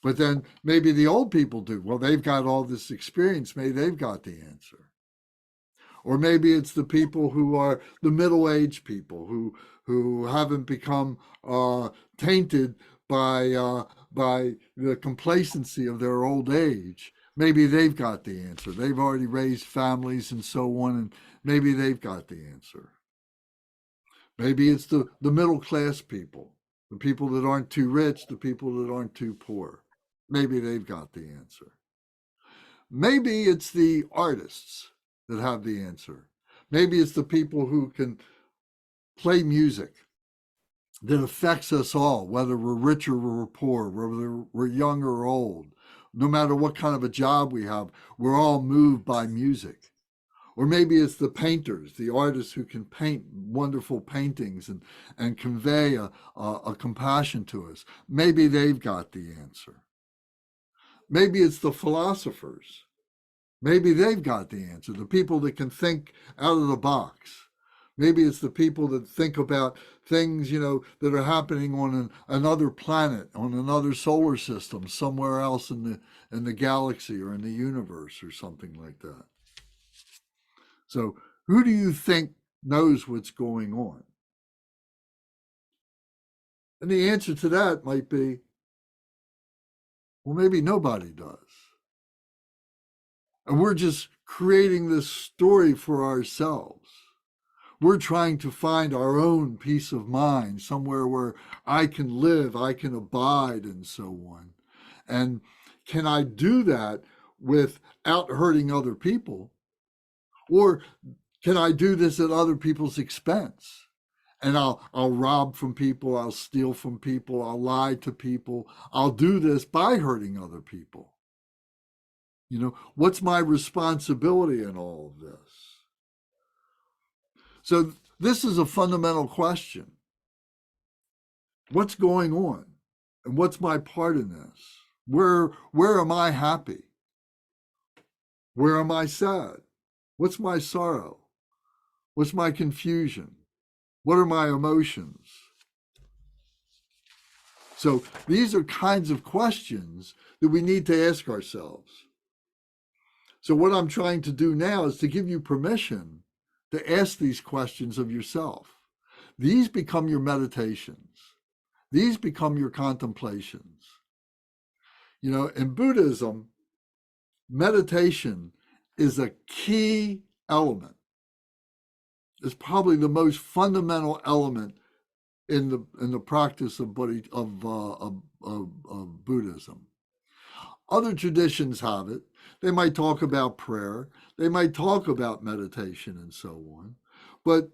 But then maybe the old people do. Well, they've got all this experience. Maybe they've got the answer. Or maybe it's the people who are the middle-aged people who haven't become tainted by the complacency of their old age. Maybe they've got the answer. They've already raised families and so on, and maybe they've got the answer. Maybe it's the middle class people, the people that aren't too rich, the people that aren't too poor. Maybe they've got the answer. Maybe it's the artists that have the answer. Maybe it's the people who can play music that affects us all, whether we're rich or we're poor, whether we're young or old. No matter what kind of a job we have, we're all moved by music. Or maybe it's the painters, the artists who can paint wonderful paintings and convey a compassion to us. Maybe they've got the answer. Maybe it's the philosophers. Maybe they've got the answer, the people that can think out of the box. Maybe it's the people that think about things, that are happening on another planet, on another solar system, somewhere else in the galaxy or in the universe or something like that. So who do you think knows what's going on? And the answer to that might be, well, maybe nobody does. And we're just creating this story for ourselves. We're trying to find our own peace of mind, somewhere where I can live, I can abide, and so on. And can I do that without hurting other people? Or can I do this at other people's expense? And I'll rob from people, I'll steal from people, I'll lie to people. I'll do this by hurting other people. What's my responsibility in all of this? So this is a fundamental question. What's going on? And what's my part in this? Where am I happy? Where am I sad? What's my sorrow? What's my confusion? What are my emotions? So these are kinds of questions that we need to ask ourselves. So what I'm trying to do now is to give you permission to ask these questions of yourself. These become your meditations. These become your contemplations. You know, in Buddhism, meditation is a key element. It's probably the most fundamental element in the practice of Buddhism. Other traditions have it. They might talk about prayer. They might talk about meditation and so on, but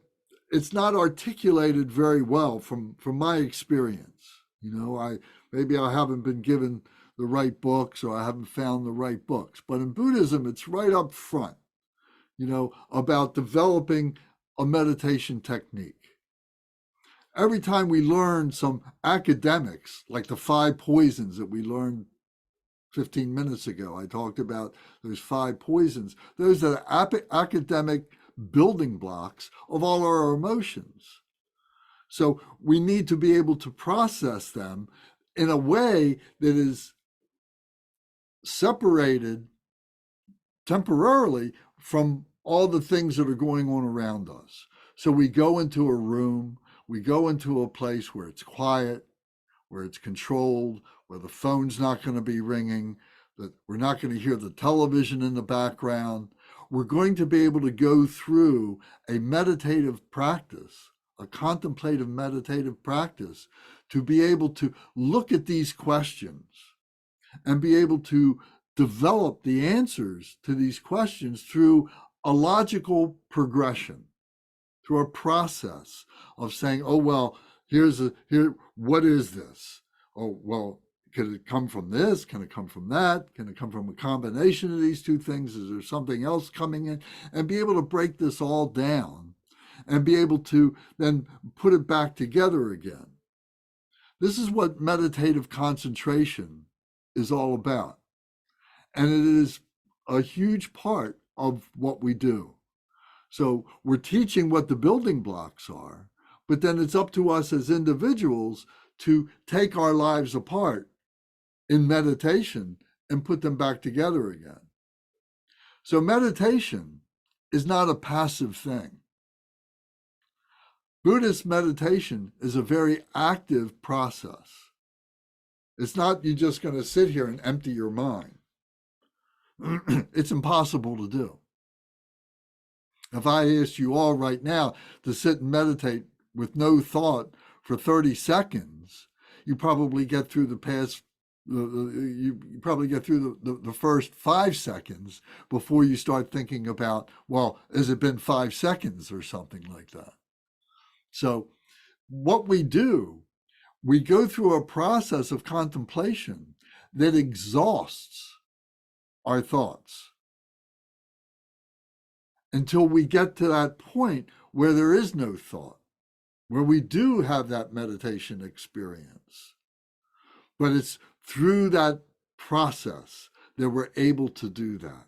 it's not articulated very well from my experience. You know, maybe I haven't been given the right books, or I haven't found the right books. But in Buddhism, it's right up front, you know, about developing a meditation technique. Every time we learn some academics, like the 5 poisons that we learned 15 minutes ago, I talked about those 5 poisons. Those are academic building blocks of all our emotions. So we need to be able to process them in a way that is separated temporarily from all the things that are going on around us. So we go into a room, we go into a place where it's quiet, where it's controlled, where the phone's not going to be ringing, that we're not going to hear the television in the background. We're going to be able to go through a meditative practice, a contemplative meditative practice, to be able to look at these questions and be able to develop the answers to these questions through a logical progression, through a process of saying, oh, well, what is this? Oh, well, could it come from this? Can it come from that? Can it come from a combination of these two things? Is there something else coming in? And be able to break this all down and be able to then put it back together again. This is what meditative concentration is all about. And it is a huge part of what we do. So we're teaching what the building blocks are, but then it's up to us as individuals to take our lives apart in meditation and put them back together again. So meditation is not a passive thing. Buddhist meditation is a very active process. It's not you just going to sit here and empty your mind. It's impossible to do. If I asked you all right now to sit and meditate with no thought for 30 seconds, you probably get through the first 5 seconds before you start thinking about, well, has it been 5 seconds or something like that? So what we do, we go through a process of contemplation that exhausts our thoughts until we get to that point where there is no thought, where we do have that meditation experience. But it's through that process that we're able to do that.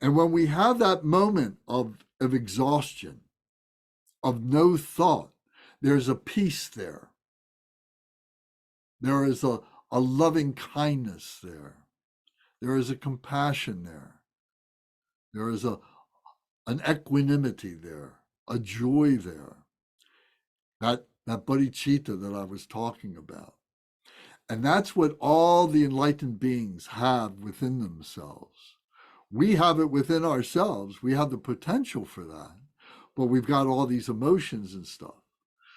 And when we have that moment of exhaustion, of no thought, there's a peace there. There is a loving kindness there. There is a compassion there. There is an equanimity there, a joy there. That bodhicitta that I was talking about. And that's what all the enlightened beings have within themselves. We have it within ourselves. We have the potential for that, but we've got all these emotions and stuff.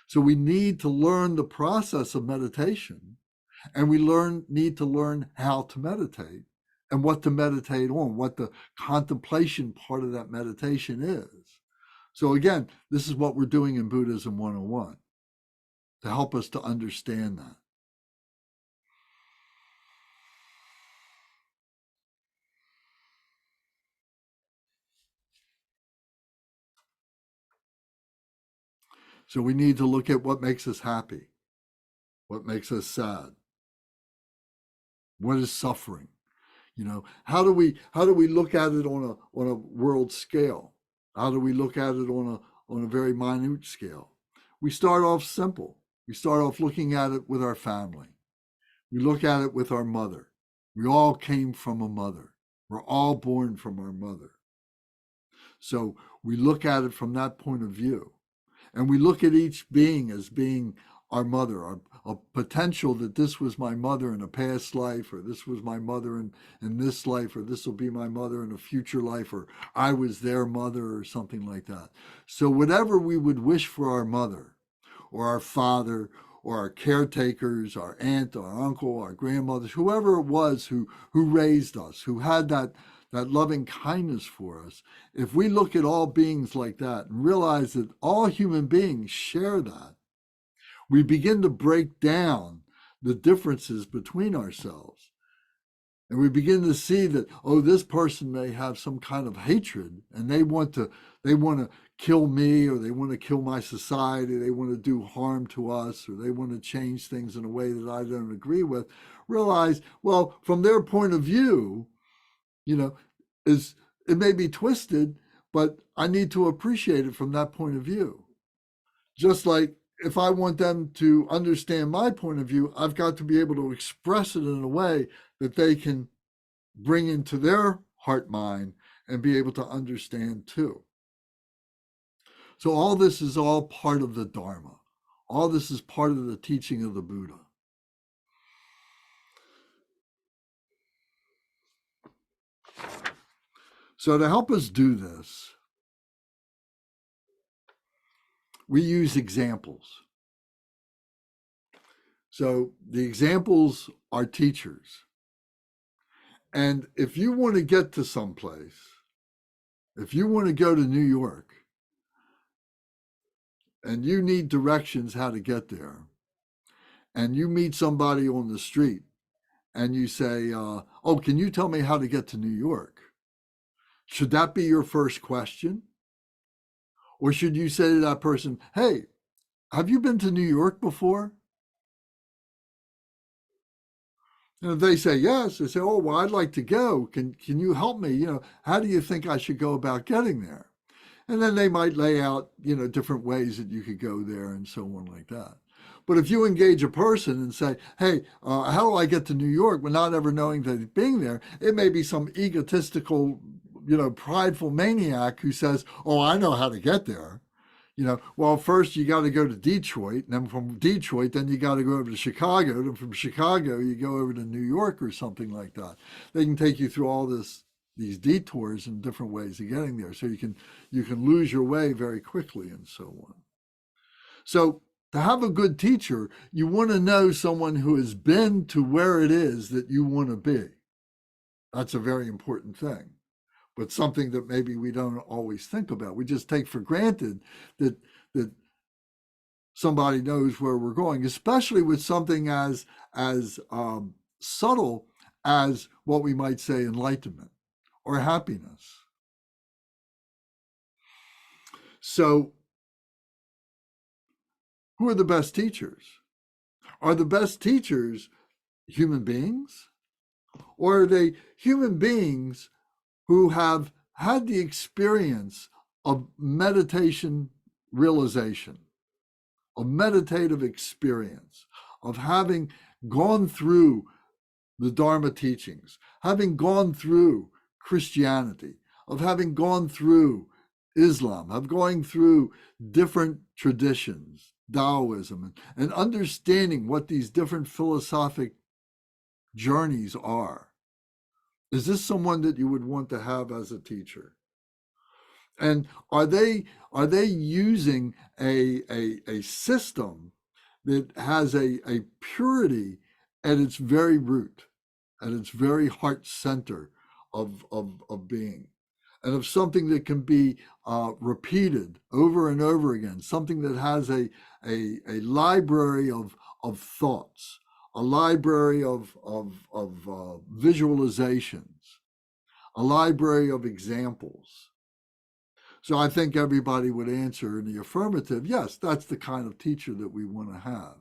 So we need to learn the process of meditation, and we need to learn how to meditate and what to meditate on, what the contemplation part of that meditation is. So again, this is what we're doing in Buddhism 101 to help us to understand that. So we need to look at what makes us happy, what makes us sad, what is suffering. You know, how do we look at it on a world scale? How do we look at it on a very minute scale? We start off simple. We start off looking at it with our family. We look at it with our mother. We all came from a mother. We're all born from our mother. So we look at it from that point of view. And we look at each being as being our mother, a potential that this was my mother in a past life, or this was my mother in this life, or this will be my mother in a future life, or I was their mother, or something like that. So whatever we would wish for our mother or our father or our caretakers, our aunt, our uncle, our grandmothers, whoever it was who raised us, who had that loving kindness for us, if we look at all beings like that and realize that all human beings share that, we begin to break down the differences between ourselves. And we begin to see that, oh, this person may have some kind of hatred and they want to kill me, or they want to kill my society, they want to do harm to us, or they want to change things in a way that I don't agree with. Realize, well, from their point of view, is it may be twisted, but I need to appreciate it from that point of view. Just like if I want them to understand my point of view, I've got to be able to express it in a way that they can bring into their heart mind and be able to understand too. So all this is all part of the Dharma. All this is part of the teaching of the Buddha. So to help us do this, we use examples. So the examples are teachers. And if you want to get to someplace, if you want to go to New York and you need directions how to get there, and you meet somebody on the street and you say, oh, can you tell me how to get to New York? Should that be your first question? Or should you say to that person, hey, have you been to New York before? And if they say yes, they say, oh, well, I'd like to go. Can you help me? How do you think I should go about getting there? And then they might lay out, different ways that you could go there and so on like that. But if you engage a person and say, hey, how do I get to New York, without ever knowing that being there, it may be some egotistical, prideful maniac who says, oh, I know how to get there. Well, first you got to go to Detroit, and then from Detroit, then you got to go over to Chicago, and from Chicago you go over to New York or something like that. They can take you through all these detours and different ways of getting there, so you can lose your way very quickly and so on. So to have a good teacher, you want to know someone who has been to where it is that you want to be. That's a very important thing. But something that maybe we don't always think about. We just take for granted that somebody knows where we're going, especially with something as subtle as what we might say enlightenment or happiness. So, who are the best teachers? Are the best teachers human beings? Or are they human beings who have had the experience of meditation realization, of meditative experience, of having gone through the Dharma teachings, having gone through Christianity, of having gone through Islam, of going through different traditions, Taoism, and understanding what these different philosophic journeys are. Is this someone that you would want to have as a teacher? And are they using a system that has a purity at its very root, at its very heart center of being, and of something that can be repeated over and over again, something that has a library of thoughts, a library of visualizations, a library of examples. So I think everybody would answer in the affirmative, yes, that's the kind of teacher that we want to have.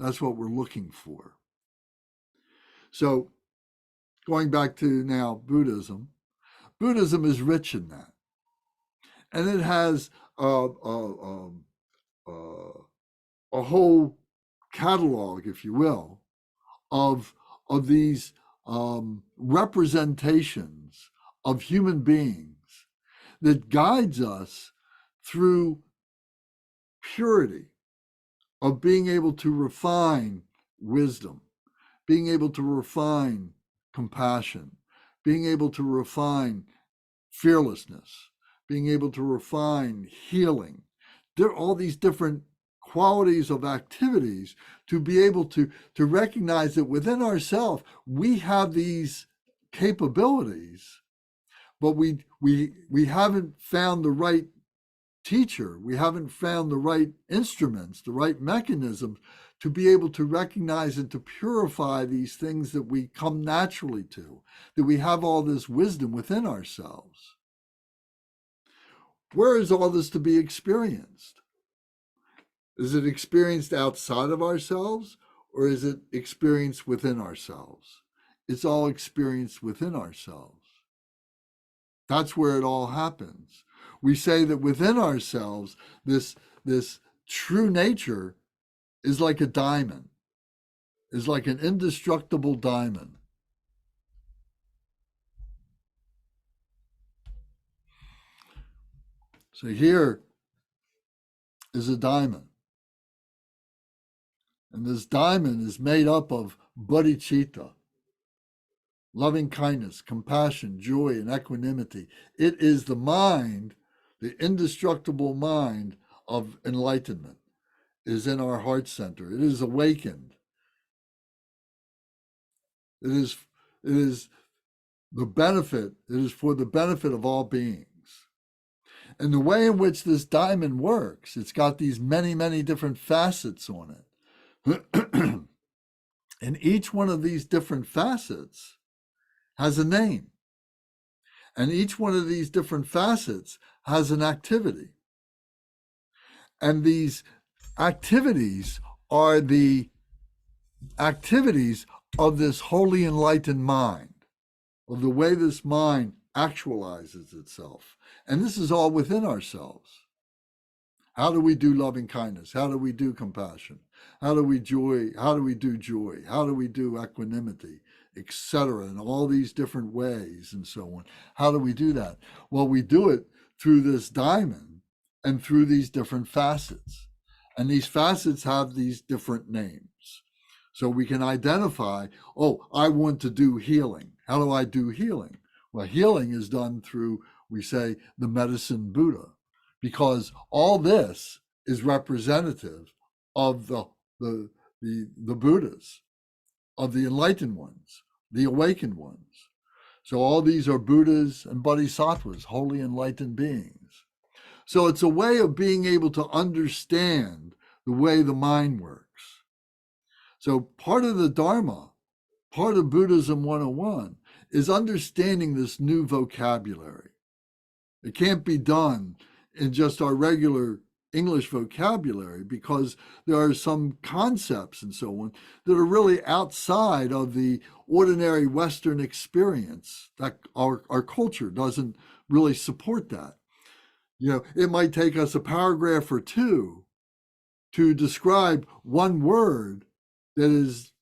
That's what we're looking for. So going back to now Buddhism is rich in that. And it has a whole catalog, if you will, of these representations of human beings that guides us through purity of being able to refine wisdom, being able to refine compassion, being able to refine fearlessness, being able to refine healing. There are all these different qualities of activities to be able to recognize that within ourselves we have these capabilities, but we haven't found the right teacher, we haven't found the right instruments, the right mechanisms to be able to recognize and to purify these things that we come naturally to, that we have all this wisdom within ourselves. Where is all this to be experienced? Is it experienced outside of ourselves, or is it experienced within ourselves? It's all experienced within ourselves. That's where it all happens. We say that within ourselves, this true nature is like a diamond, is like an indestructible diamond. So here is a diamond. And this diamond is made up of bodhicitta, loving kindness, compassion, joy, and equanimity. It is the mind, the indestructible mind of enlightenment, is in our heart center. It is awakened. It is the benefit, it is for the benefit of all beings. And the way in which this diamond works, it's got these many, many different facets on it. And each one of these different facets has a name. And each one of these different facets has an activity. And these activities are the activities of this wholly enlightened mind, of the way this mind actualizes itself. And this is all within ourselves. How do we do loving kindness? How do we do compassion? How do we do joy? How do we do equanimity, etc., in all these different ways and so on? How do we do that? Well, we do it through this diamond and through these different facets. And these facets have these different names. So we can identify, oh, I want to do healing. How do I do healing? Well, healing is done through, we say, the medicine Buddha, because all this is representative of the Buddhas, of the enlightened ones, the awakened ones. So all these are Buddhas and Bodhisattvas, holy enlightened beings. So it's a way of being able to understand the way the mind works. So part of the Dharma, part of Buddhism 101, is understanding this new vocabulary. It can't be done in just our regular English vocabulary, because there are some concepts and so on that are really outside of the ordinary Western experience, that our culture doesn't really support that. You know, it might take us a paragraph or two to describe one word that is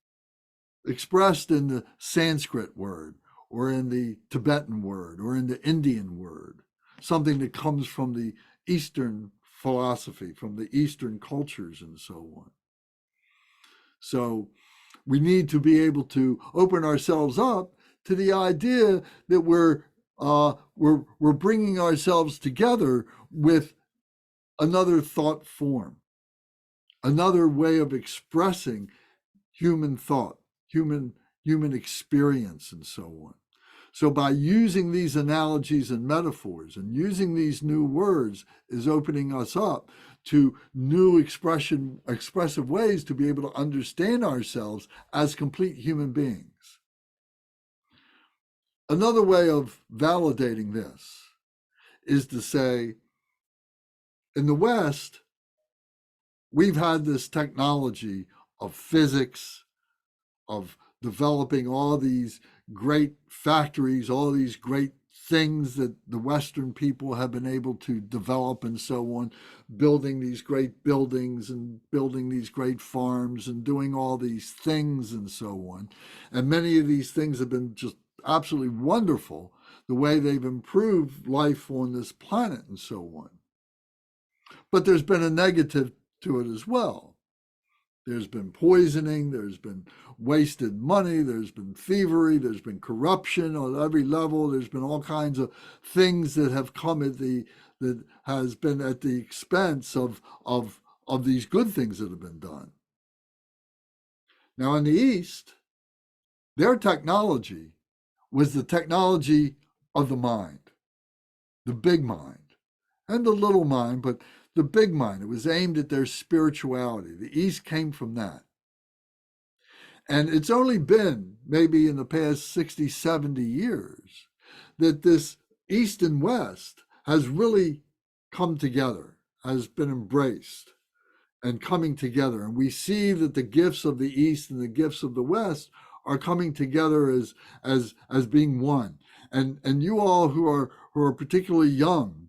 expressed in the Sanskrit word, or in the Tibetan word, or in the Indian word, something that comes from the Eastern philosophy, from the Eastern cultures and so on. So we need to be able to open ourselves up to the idea that we're bringing ourselves together with another thought form, another way of expressing human thought, human experience, and so on. So by using these analogies and metaphors and using these new words is opening us up to new expressive ways to be able to understand ourselves as complete human beings. Another way of validating this is to say, in the West, we've had this technology of physics, of developing all these great factories, all these great things that the Western people have been able to develop and so on, building these great buildings and building these great farms and doing all these things and so on. And many of these things have been just absolutely wonderful, the way they've improved life on this planet and so on. But there's been a negative to it as well. There's been poisoning, there's been wasted money, there's been thievery, there's been corruption on every level, there's been all kinds of things that have come at the that has been at the expense of these good things that have been done. Now in the East, their technology was the technology of the mind, the big mind, and the little mind, but the big mind. It was aimed at their spirituality. The East came from that. And it's only been maybe in the past 60, 70 years that this East and West has really come together, has been embraced and coming together. And we see that the gifts of the East and the gifts of the West are coming together as being one. And you all who are particularly young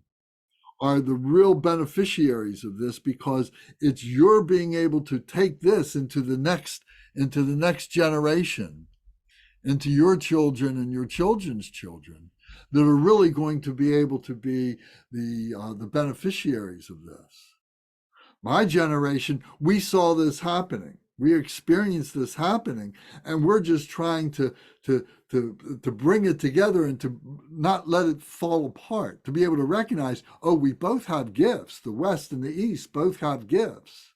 are the real beneficiaries of this, because it's your being able to take this into the next generation, into your children and your children's children, that are really going to be able to be the beneficiaries of this. My generation, we saw this happening. We experienced this happening, and we're just trying to bring it together and to not let it fall apart, to be able to recognize, oh, we both have gifts. The West and the East both have gifts,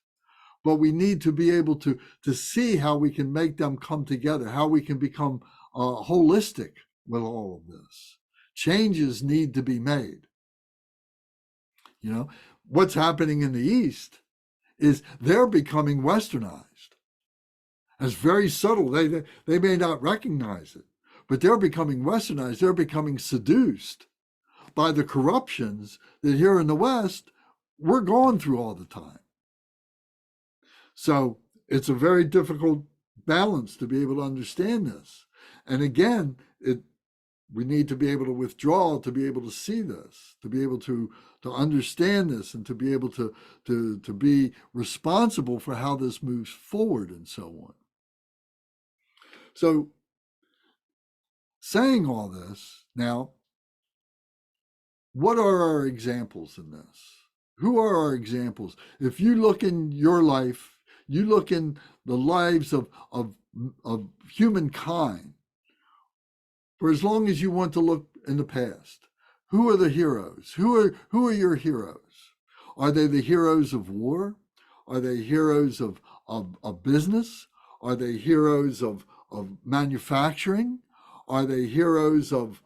but we need to be able to see how we can make them come together, how we can become holistic with all of this. Changes need to be made. You know, what's happening in the East is they're becoming westernized. It's very subtle. They may not recognize it, but they're becoming westernized. They're becoming seduced by the corruptions that here in the West we're going through all the time. So it's a very difficult balance to be able to understand this. And again, we need to be able to withdraw, to be able to see this, to be able to understand this, and to be able to be responsible for how this moves forward and so on. So saying all this, now, what are our examples in this? Who are our examples? If you look in your life, you look in the lives of humankind, for as long as you want to look in the past, who are the heroes? Who are your heroes? Are they the heroes of war? Are they heroes of business? Are they heroes of manufacturing? Are they heroes of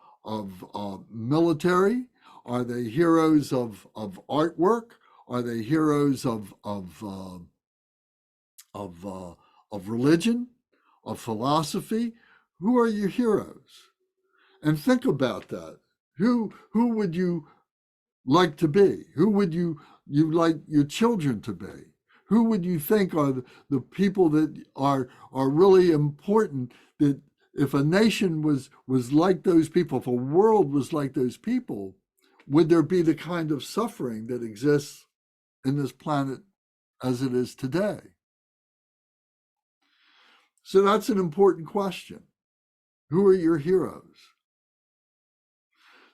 military? Are they heroes of artwork? Are they heroes of religion, of philosophy? Who are your heroes? And think about that. Who would you like to be? Who would you like your children to be? Who would you think are the people that are really important, that if a nation was like those people, if a world was like those people, would there be the kind of suffering that exists in this planet as it is today? So that's an important question. Who are your heroes?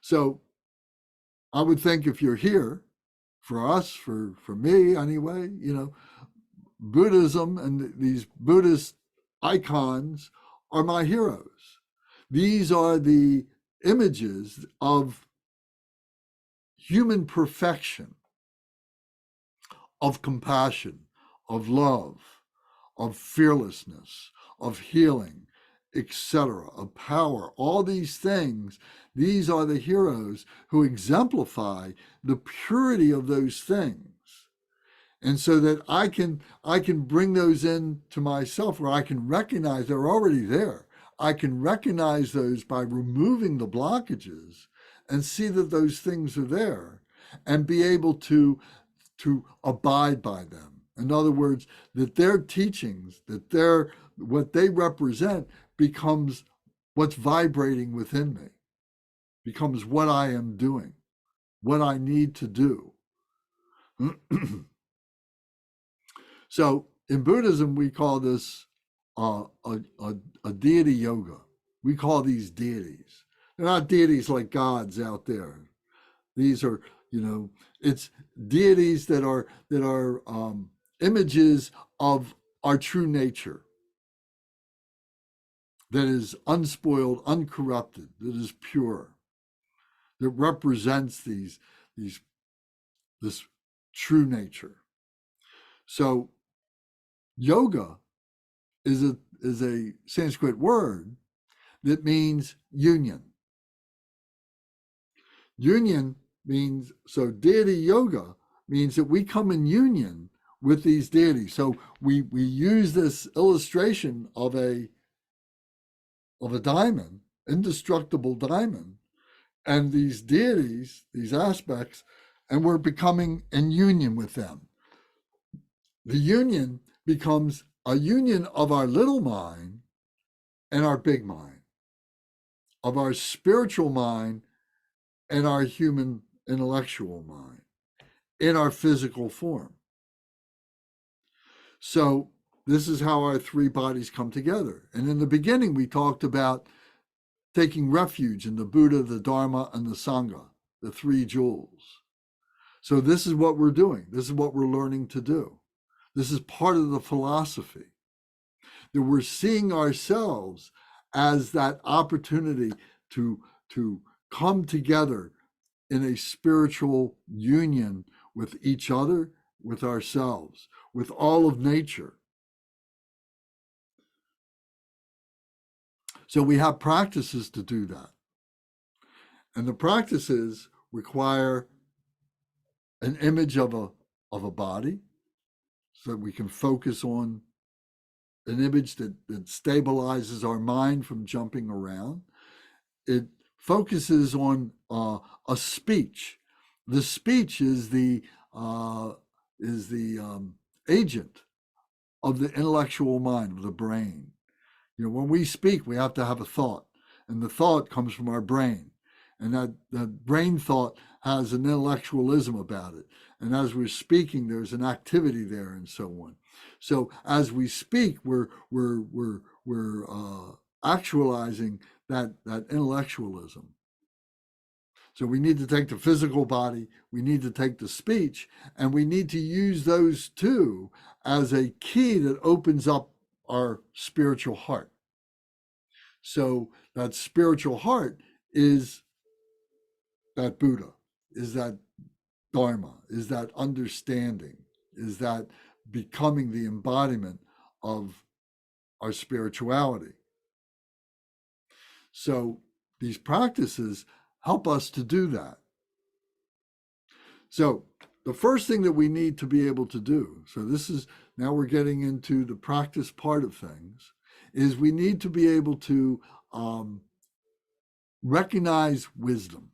So I would think if you're here, for us, for me anyway, you know, Buddhism and these Buddhist icons are my heroes. These are the images of human perfection, of compassion, of love, of fearlessness, of healing, etc., of power. All these things, these are the heroes who exemplify the purity of those things. And so that I can bring those into myself, where I can recognize they're already there. I can recognize those by removing the blockages and see that those things are there, and be able to abide by them. In other words, that their teachings, that what they represent becomes what's vibrating within me, becomes what I am doing, what I need to do. So in Buddhism, we call this a deity yoga. We call these deities. They're not deities like gods out there. These are, it's deities that are images of our true nature that is unspoiled, uncorrupted, that is pure, that represents this true nature. So yoga is a Sanskrit word that means union. Union means, so deity yoga means that we come in union with these deities. So we use this illustration of a diamond, indestructible diamond, and these deities, these aspects, and we're becoming in union with them. The union becomes a union of our little mind and our big mind, of our spiritual mind and our human intellectual mind, in our physical form. So this is how our three bodies come together. And in the beginning, we talked about taking refuge in the Buddha, the Dharma, and the Sangha, the three jewels. So this is what we're doing. This is what we're learning to do. This is part of the philosophy, that we're seeing ourselves as that opportunity to come together in a spiritual union with each other, with ourselves, with all of nature. So we have practices to do that. And the practices require an image of a body, so that we can focus on an image that stabilizes our mind from jumping around. It focuses on a speech. The speech is the agent of the intellectual mind, of the brain. You know, when we speak, we have to have a thought, and the thought comes from our brain, and that brain thought has an intellectualism about it. And as we're speaking, there's an activity there, and so on. So as we speak, we're actualizing that intellectualism. So we need to take the physical body, we need to take the speech, and we need to use those two as a key that opens up our spiritual heart. So that spiritual heart is that Buddha, is that Dharma, is that understanding, is that becoming the embodiment of our spirituality. So these practices help us to do that. So the first thing that we need to be able to do, so this is, now we're getting into the practice part of things, is we need to be able to recognize wisdom.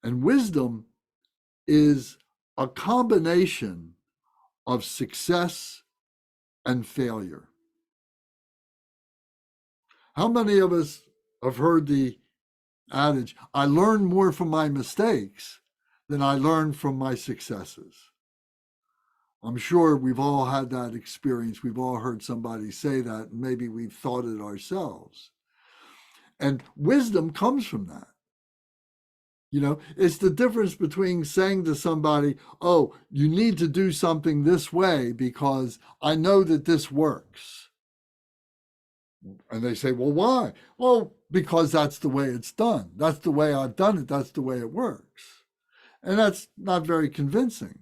And wisdom is a combination of success and failure. How many of us have heard the adage, I learn more from my mistakes than I learn from my successes? I'm sure we've all had that experience. We've all heard somebody say that, and maybe we've thought it ourselves. And wisdom comes from that. You know, it's the difference between saying to somebody, oh, you need to do something this way because I know that this works. And they say, well, why? Well, because that's the way it's done. That's the way I've done it. That's the way it works. And that's not very convincing.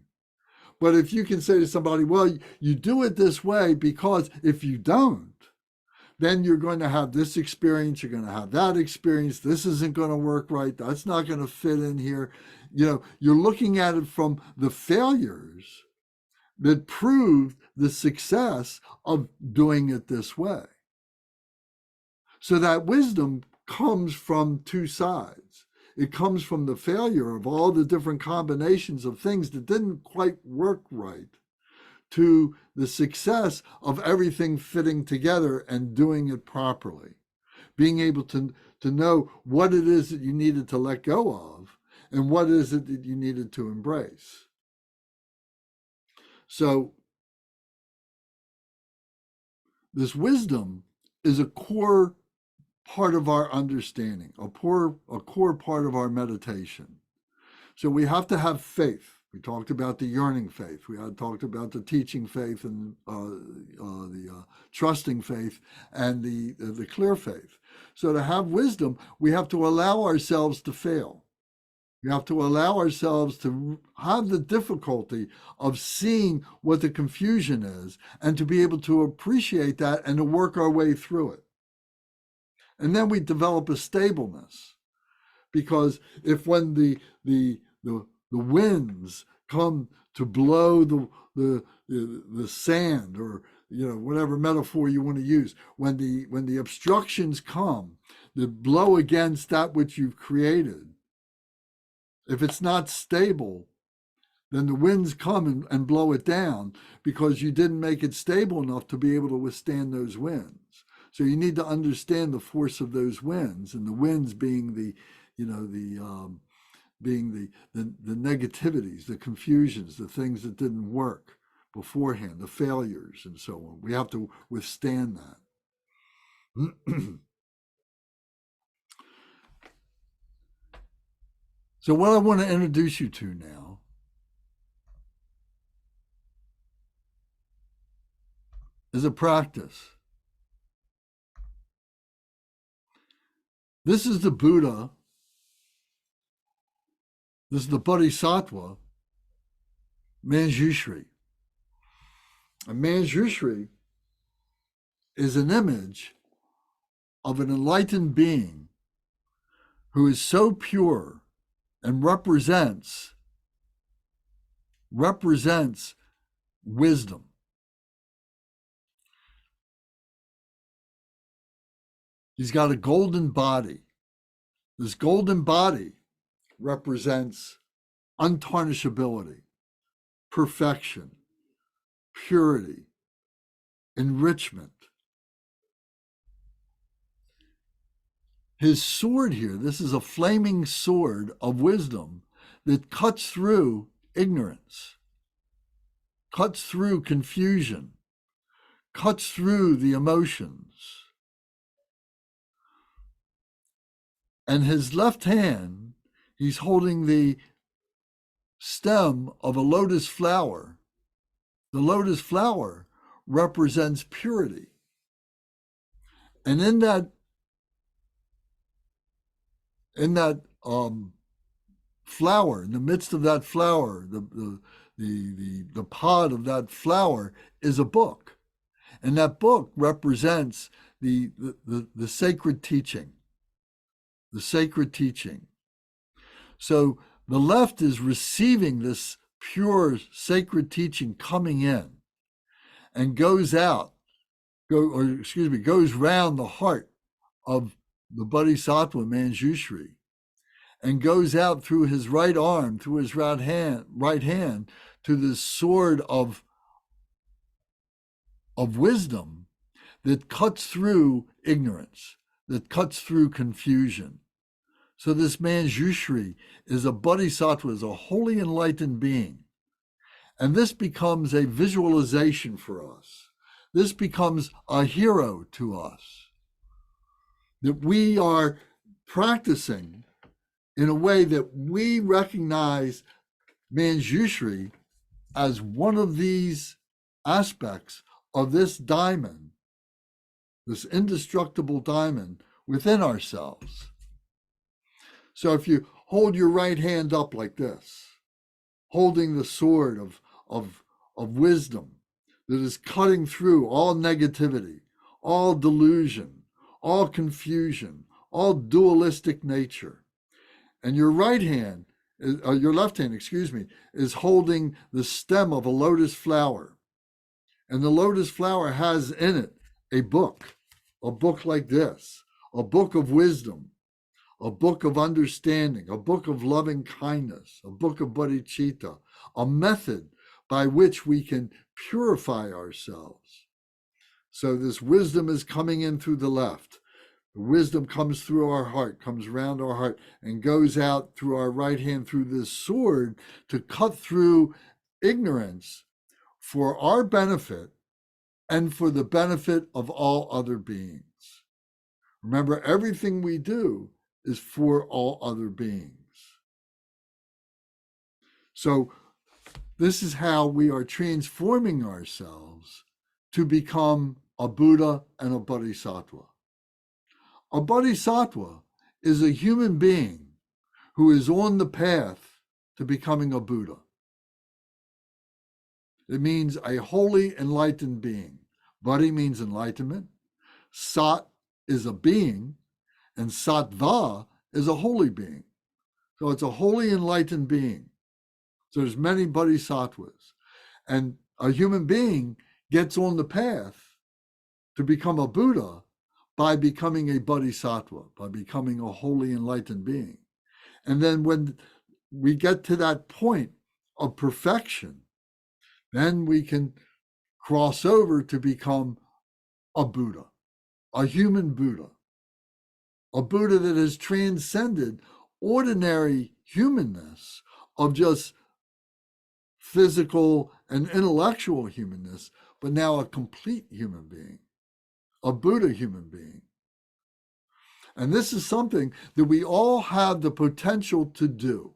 But if you can say to somebody, well, you do it this way because if you don't, then you're going to have this experience, you're going to have that experience, this isn't going to work right, that's not going to fit in here. You know, you're looking at it from the failures that proved the success of doing it this way. So that wisdom comes from two sides. It comes from the failure of all the different combinations of things that didn't quite work right, to the success of everything fitting together and doing it properly. Being able to know what it is that you needed to let go of and what is it that you needed to embrace. So this wisdom is a core part of our understanding, a core part of our meditation. So we have to have faith. We talked about the yearning faith. We had talked about the teaching faith and the trusting faith and the clear faith. So to have wisdom, we have to allow ourselves to fail. We have to allow ourselves to have the difficulty of seeing what the confusion is and to be able to appreciate that and to work our way through it. And then we develop a stableness, because if when the winds come to blow the sand, or whatever metaphor you want to use, when the obstructions come that blow against that which you've created, if it's not stable, then the winds come and blow it down because you didn't make it stable enough to be able to withstand those winds. So you need to understand the force of those winds, and the winds being the negativities, the confusions, the things that didn't work beforehand, the failures and so on. We have to withstand that. So what I want to introduce you to now is a practice. This is the Buddha. This is the Bodhisattva Manjushri. A Manjushri is an image of an enlightened being who is so pure and represents wisdom. He's got a golden body. This golden body represents untarnishability, perfection, purity, enrichment. His sword here, this is a flaming sword of wisdom that cuts through ignorance, cuts through confusion, cuts through the emotions. And his left hand, he's holding the stem of a lotus flower. The lotus flower represents purity. And in that flower, in the midst of that flower, the pod of that flower is a book. And that book represents the sacred teaching. The sacred teaching. So the left is receiving this pure sacred teaching coming in and goes round the heart of the Bodhisattva Manjushri and goes out through his right arm, through his right hand to the sword of wisdom that cuts through ignorance, that cuts through confusion. So this Manjushri is a bodhisattva, is a holy enlightened being. And this becomes a visualization for us. This becomes a hero to us. That we are practicing in a way that we recognize Manjushri as one of these aspects of this diamond, this indestructible diamond within ourselves. So if you hold your right hand up like this, holding the sword of wisdom that is cutting through all negativity, all delusion, all confusion, all dualistic nature, and your left hand, is holding the stem of a lotus flower, and the lotus flower has in it a book like this, a book of wisdom, a book of understanding, a book of loving kindness, a book of bodhicitta, a method by which we can purify ourselves. So this wisdom is coming in through the left. The wisdom comes through our heart, comes around our heart, and goes out through our right hand through this sword to cut through ignorance for our benefit and for the benefit of all other beings. Remember, everything we do is for all other beings. So This is how we are transforming ourselves to become a Buddha and a Bodhisattva. A Bodhisattva is a human being who is on the path to becoming a Buddha. It means a wholly enlightened being. Bodhi means enlightenment. Sat is a being, and Sattva is a holy being. So it's a wholly enlightened being. So there's many bodhisattvas. And a human being gets on the path to become a Buddha by becoming a bodhisattva, by becoming a wholly enlightened being. And then when we get to that point of perfection, then we can cross over to become a Buddha, a human Buddha, a Buddha that has transcended ordinary humanness of just physical and intellectual humanness, but now a complete human being, a Buddha human being. And this is something that we all have the potential to do.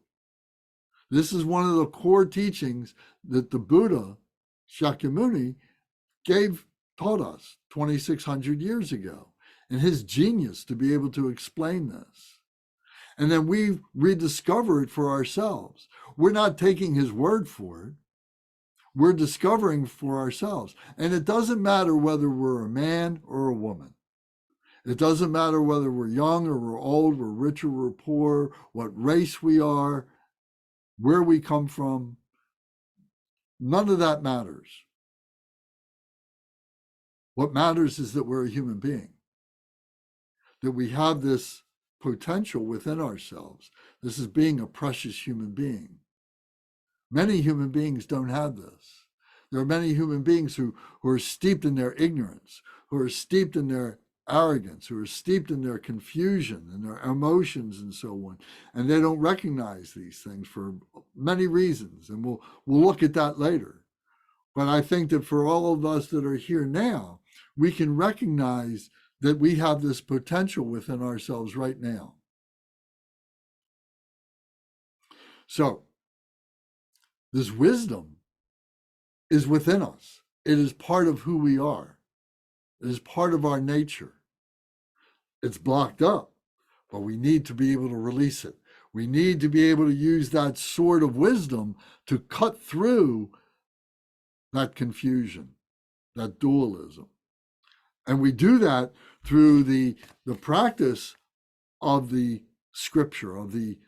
This is one of the core teachings that the Buddha, Shakyamuni, taught us 2,600 years ago, and his genius to be able to explain this. And then we rediscover it for ourselves. We're not taking his word for it. We're discovering for ourselves. And it doesn't matter whether we're a man or a woman. It doesn't matter whether we're young or we're old, we're rich or we're poor, what race we are, where we come from. None of that matters. What matters is that we're a human being, that we have this potential within ourselves. This is being a precious human being. Many human beings don't have this. There are many human beings who are steeped in their ignorance, who are steeped in their arrogance, who are steeped in their confusion and their emotions and so on. And they don't recognize these things for many reasons. And we'll look at that later. But I think that for all of us that are here now, we can recognize that we have this potential within ourselves right now. So, this wisdom is within us. It is part of who we are. It is part of our nature. It's blocked up, but we need to be able to release it. We need to be able to use that sword of wisdom to cut through that confusion, that dualism. And we do that through the practice of the scripture, of the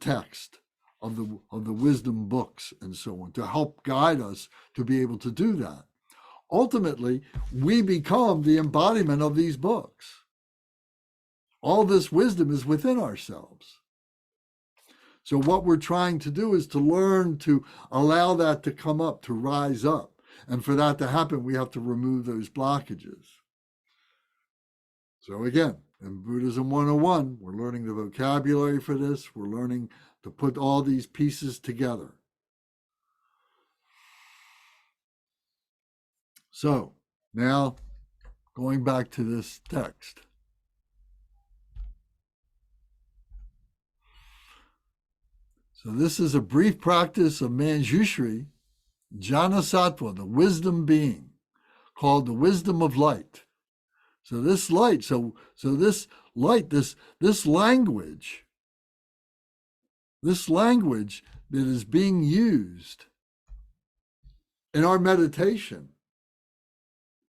text, of the wisdom books and so on, to help guide us to be able to do that. Ultimately, we become the embodiment of these books. All this wisdom is within ourselves. So what we're trying to do is to learn to allow that to come up, to rise up. And for that to happen, we have to remove those blockages. So again, in Buddhism 101, we're learning the vocabulary for this. We're learning to put all these pieces together. So now, going back to this text. So this is a brief practice of Manjushri, Jnana-sattva, the wisdom being, called the wisdom of light. So this light, so this light, this language that is being used in our meditation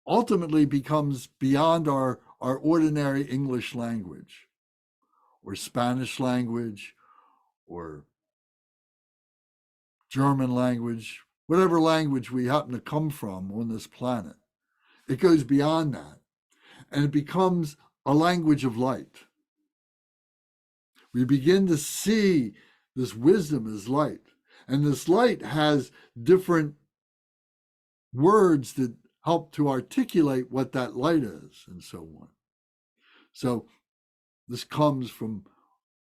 ultimately becomes beyond our ordinary English language or Spanish language or German language, whatever language we happen to come from on this planet. It goes beyond that, and it becomes a language of light. We begin to see this wisdom as light, and this light has different words that help to articulate what that light is and so on. So this comes from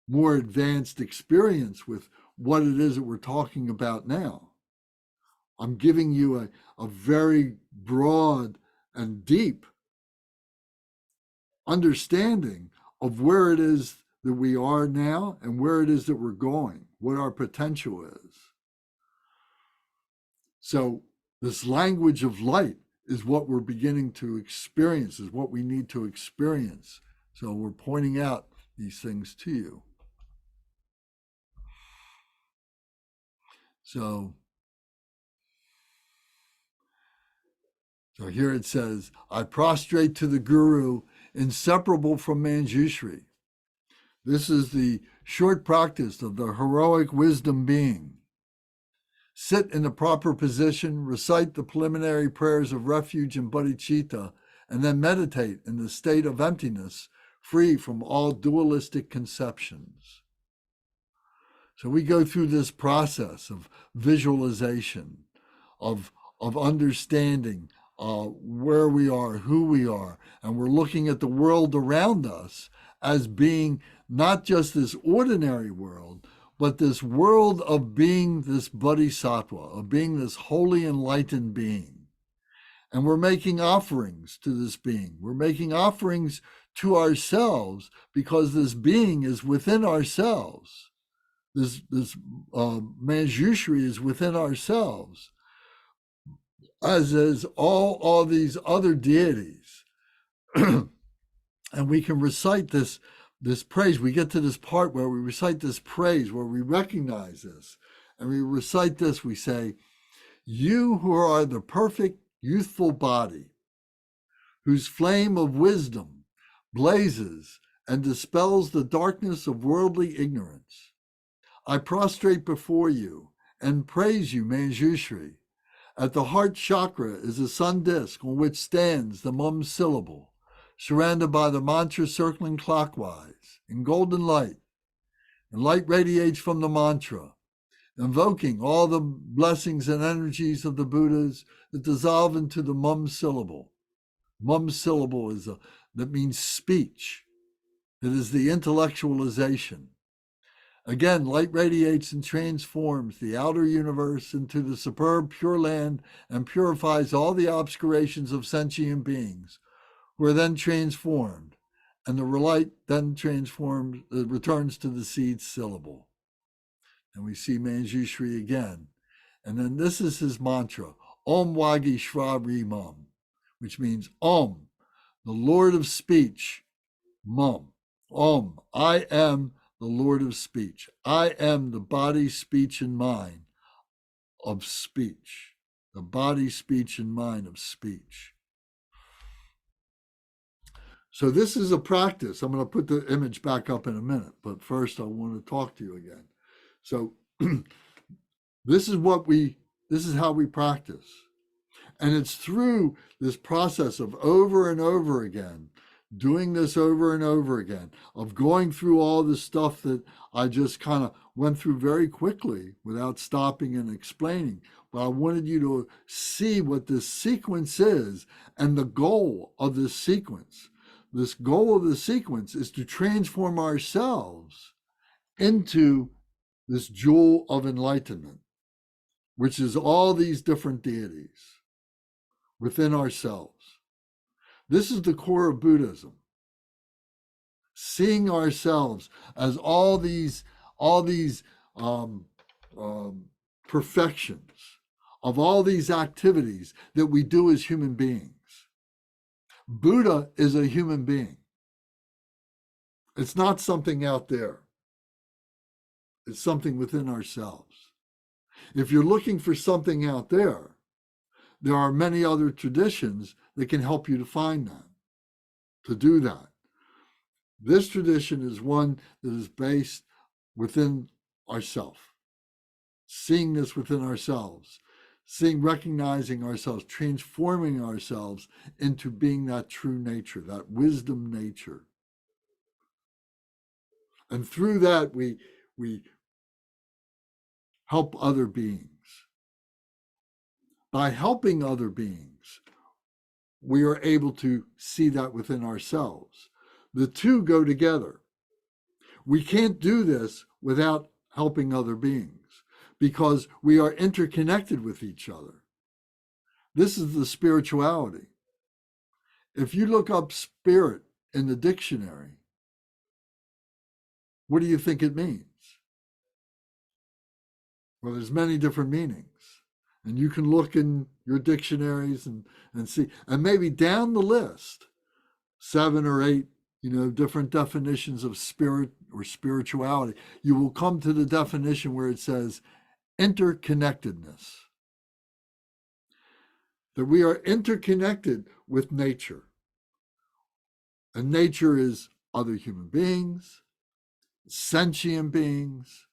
more advanced experience with what it is that we're talking about now. I'm giving you a very broad and deep understanding of where it is that we are now and where it is that we're going, what our potential is. So this language of light is what we're beginning to experience, is what we need to experience. So we're pointing out these things to you. So here it says, I prostrate to the Guru, inseparable from Manjushri. This is the short practice of the heroic wisdom being. Sit in the proper position, recite the preliminary prayers of refuge and bodhicitta, and then meditate in the state of emptiness, free from all dualistic conceptions. So we go through this process of visualization, of understanding where we are, who we are, and we're looking at the world around us as being not just this ordinary world, but this world of being this bodhisattva, of being this holy enlightened being. And we're making offerings to this being. We're making offerings to ourselves because this being is within ourselves. This Manjushri is within ourselves, as is all these other deities. And we can recite this praise. We get to this part where we recite this praise, where we recognize this. And we recite this, we say, you who are the perfect youthful body, whose flame of wisdom blazes and dispels the darkness of worldly ignorance, I prostrate before you and praise you, Manjushri. At the heart chakra is a sun disk on which stands the mum syllable, surrounded by the mantra circling clockwise in golden light. And light radiates from the mantra, invoking all the blessings and energies of the Buddhas that dissolve into the mum syllable. Mum syllable that means speech. It is the intellectualization. Again, light radiates and transforms the outer universe into the superb pure land and purifies all the obscurations of sentient beings, who are then transformed, and the light then returns to the seed syllable. And we see Manjushri again. And then this is his mantra, Om Wagi Shra Ri Mum, which means Om, the Lord of speech, Mum. Om, I am the Lord of speech. I am the body, speech, and mind of speech. The body, speech, and mind of speech. So this is a practice. I'm going to put the image back up in a minute, but first I want to talk to you again. So this is how we practice. And it's through this process of over and over again, doing this over and over again, of going through all the stuff that I just kind of went through very quickly without stopping and explaining. But I wanted you to see what this sequence is and the goal of this sequence. This goal of the sequence is to transform ourselves into this jewel of enlightenment, which is all these different deities within ourselves. This is the core of Buddhism. Seeing ourselves as all these perfections of all these activities that we do as human beings. Buddha is a human being. It's not something out there. It's something within ourselves. If you're looking for something out there, there are many other traditions that can help you to find that, to do that. This tradition is one that is based within ourselves, seeing this within ourselves, recognizing ourselves, transforming ourselves into being that true nature, that wisdom nature. And through that, we help other beings. By helping other beings, we are able to see that within ourselves. The two go together. We can't do this without helping other beings because we are interconnected with each other. This is the spirituality. If you look up spirit in the dictionary, what do you think it means? Well, there's many different meanings. And you can look in your dictionaries and see, and maybe down the list, 7 or 8, different definitions of spirit or spirituality, you will come to the definition where it says interconnectedness. That we are interconnected with nature. And nature is other human beings, sentient beings,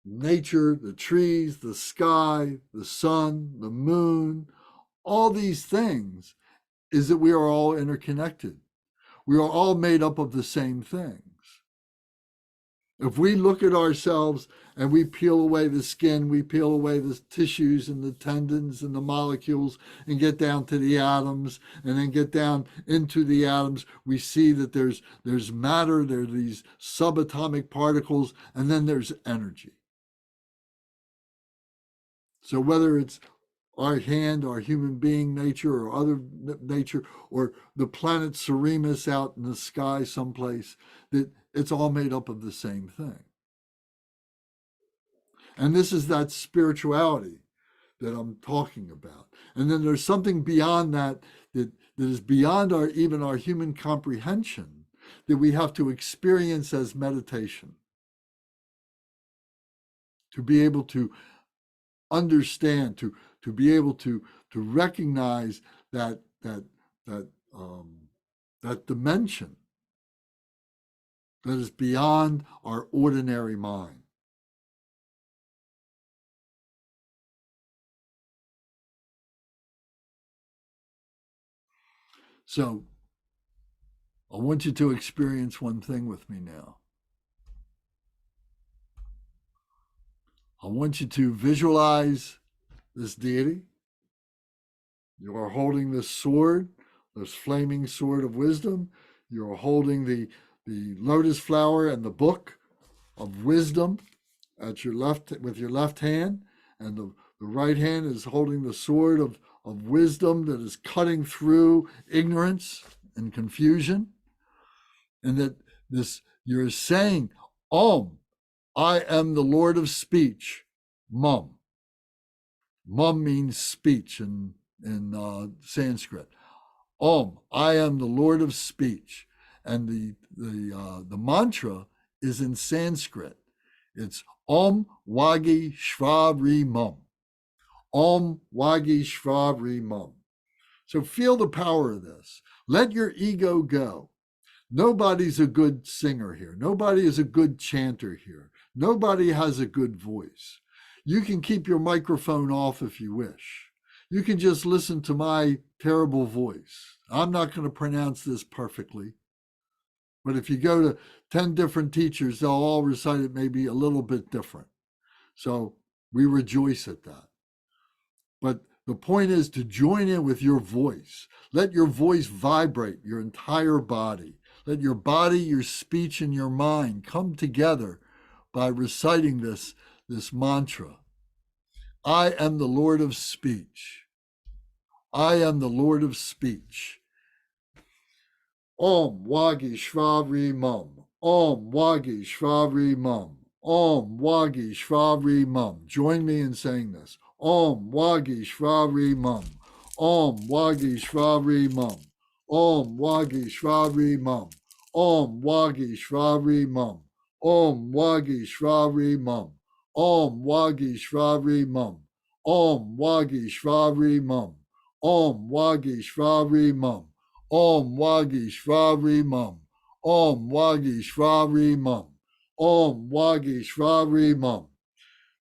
nature, the trees, the sky, the sun, the moon, all these things is that we are all interconnected. We are all made up of the same things. If we look at ourselves and we peel away the skin, we peel away the tissues and the tendons and the molecules and get down to the atoms and then get down into the atoms, we see that there's matter, there are these subatomic particles, and then there's energy. So whether it's our hand, our human being nature, or other nature, or the planet Seremus out in the sky someplace, that it's all made up of the same thing. And this is that spirituality that I'm talking about. And then there's something beyond that that is beyond even our human comprehension that we have to experience as meditation. To be able to understand, to be able to recognize that dimension that is beyond our ordinary mind. So I want you to experience one thing with me now. I want you to visualize this deity. You are holding this sword, this flaming sword of wisdom. You are holding the lotus flower and the book of wisdom at your left with your left hand, and the right hand is holding the sword of wisdom that is cutting through ignorance and confusion. And that you're saying, Om, I am the Lord of speech, Mum. Mum means speech in Sanskrit. Om, I am the Lord of speech. And the mantra is in Sanskrit. It's Om Wagi Shvabri Mum. Om Wagi Shvabri Mum. So feel the power of this. Let your ego go. Nobody's a good singer here. Nobody is a good chanter here. Nobody has a good voice. You can keep your microphone off if you wish. You can just listen to my terrible voice. I'm not going to pronounce this perfectly. But if you go to 10 different teachers, they'll all recite it maybe a little bit different. So we rejoice at that. But the point is to join in with your voice. Let your voice vibrate your entire body. Let your body, your speech, and your mind come together by reciting this mantra. I am the Lord of speech. I am the Lord of speech. Om Wagi Shvabri Mum. Om Wagi Shvabri Mum. Om Wagi Shvabri Mum. Join me in saying this. Om Wagi Shvabri Mum. Om Wagi Shvabri Mum. Om Wagi Shvabri Mum. Om Wagi Shvabri Mum. Om Wagi Shvabri Mum. Om Wagi Shvabri Mum. Om Wagi Shvabri Mum. Om Wagi Shvabri Mum. Om Wagi Shvabri Mum. Om Wagi Shvabri Mum. Om Wagi Shvabri Mum.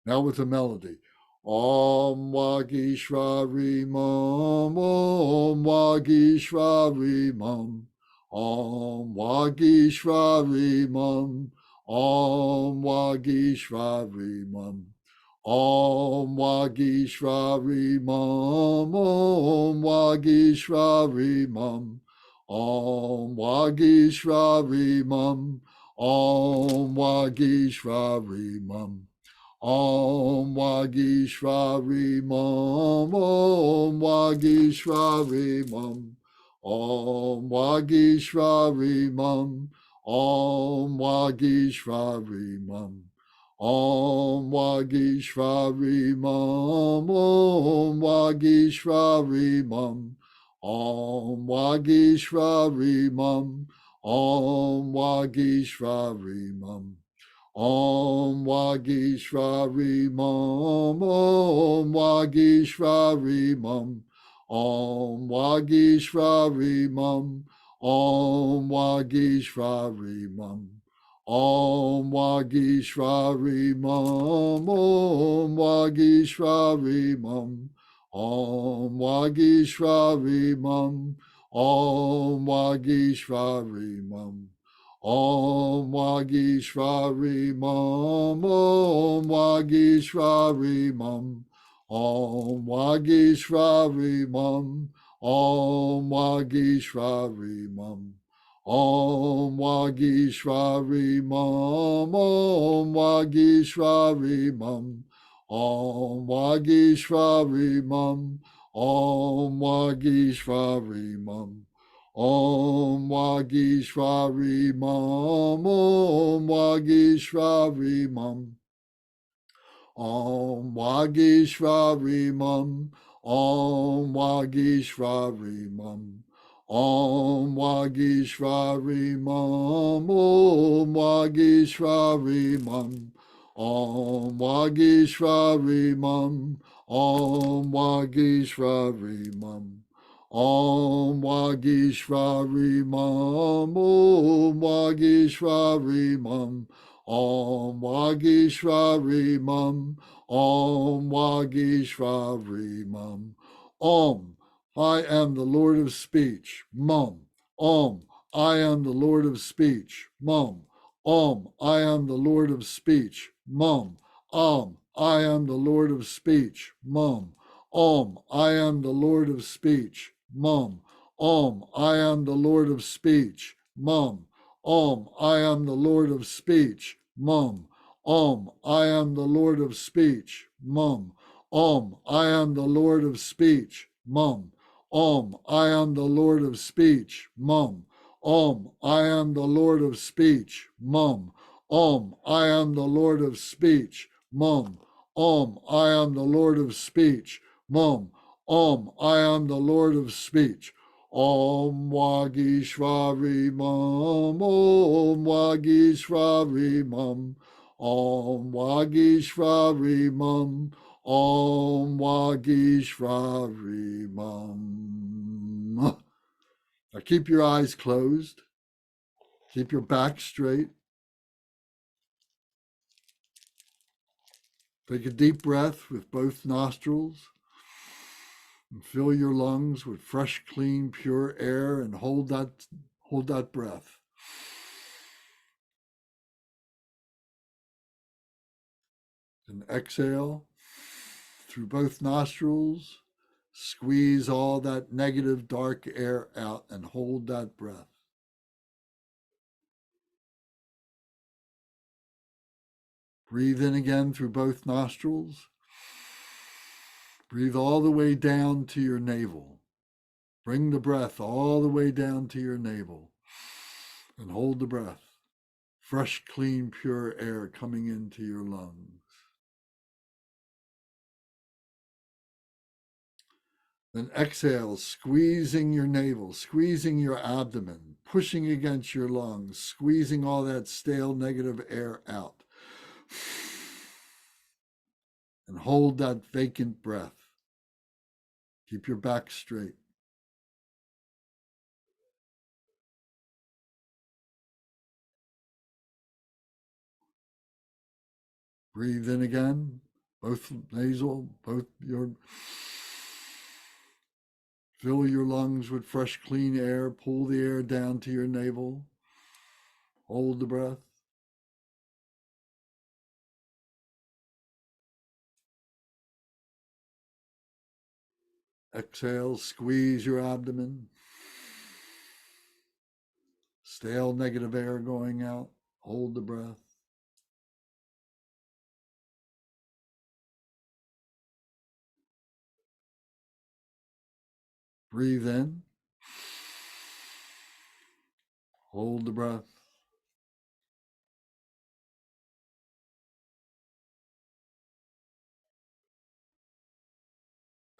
Now with the melody. Om Wagi Shvabri Mum. Om Wagi Shvabri Mum. Om Wagi Shvabri Mum. Om Wagi Shvabri Mum. Om Wagi Shvabri Mum. Om Wagi Shvabri Mum. Om Wagi Shvabri Mum. Om Wagi Shvabri Mum. Om Wagi Shvabri Mum. Om Wagi Shvabri Mum. Om Wagi Shvabri Mum. Om Wagi Shvabri Mum. Om Vagishvari Mam, Om Vagishvari Mam, Om Vagishvari Mam, Om Vagishvari Mam. Om Vagishvari Mam, Om Vagishvari Mam, Om Vagishvari Mam, Om Vagishvari Mam. Om Vagishvari Mam, Om Vagishvari Mam, Om Vagishvari Mam, Om Vagishvari Mam. Om Vagishvari Mam, Om Vagishvari Mam, Om Vagishvari Mam, Om Vagishvari Mam. Om Vagishvari Mam, Om Vagishvari Mam, Om Vagishvari Mam, Om Vagishvari Mam. Om Vagishvari Mam, Om Vagishvari Mam. Om Vagishvari Mam, Om Vagishvari Mam. Om Vagishvari Mam, Om Vagishvari Mam. Om Vagishvari Mam, Om Vagishvari Mam. Om Vagishvari Mam, Om Vagishvari Mam. Om Vagishvari Mam, Om Vagishvari Mam. Om, I am the Lord of speech. Mum. Om, I am the Lord of speech. Mum. Om, I am the Lord of speech. Mum. Om, I am the Lord of speech. Mum. Om, I am the Lord of speech. Mum. Om, I am the Lord of speech. Mum. Om, I am the Lord of speech. Mum. Om, I am the Lord of speech. Mum. Om, I am the Lord of speech. Mum. Om, I am the Lord of speech. Mum. Om, I am the Lord of speech. Mum. Om, I am the Lord of speech. Mum. Om, I am the Lord of speech. Mum. Om, I am the Lord of speech. Om Vagishvari Mam, Om Vagishvari Mam, Om Vagishvari Mam, Om Vagishvari Mam. Now keep your eyes closed. Keep your back straight. Take a deep breath with both nostrils. And fill your lungs with fresh, clean, pure air and hold that breath. And exhale through both nostrils. Squeeze all that negative, dark air out and hold that breath. Breathe in again through both nostrils. Breathe all the way down to your navel. Bring the breath all the way down to your navel and hold the breath. Fresh, clean, pure air coming into your lungs. Then exhale, squeezing your navel, squeezing your abdomen, pushing against your lungs, squeezing all that stale negative air out. And hold that vacant breath. Keep your back straight. Breathe in again, both nasal, both your. Fill your lungs with fresh, clean air. Pull the air down to your navel. Hold the breath. Exhale, squeeze your abdomen. Stale negative air going out. Hold the breath. Breathe in. Hold the breath.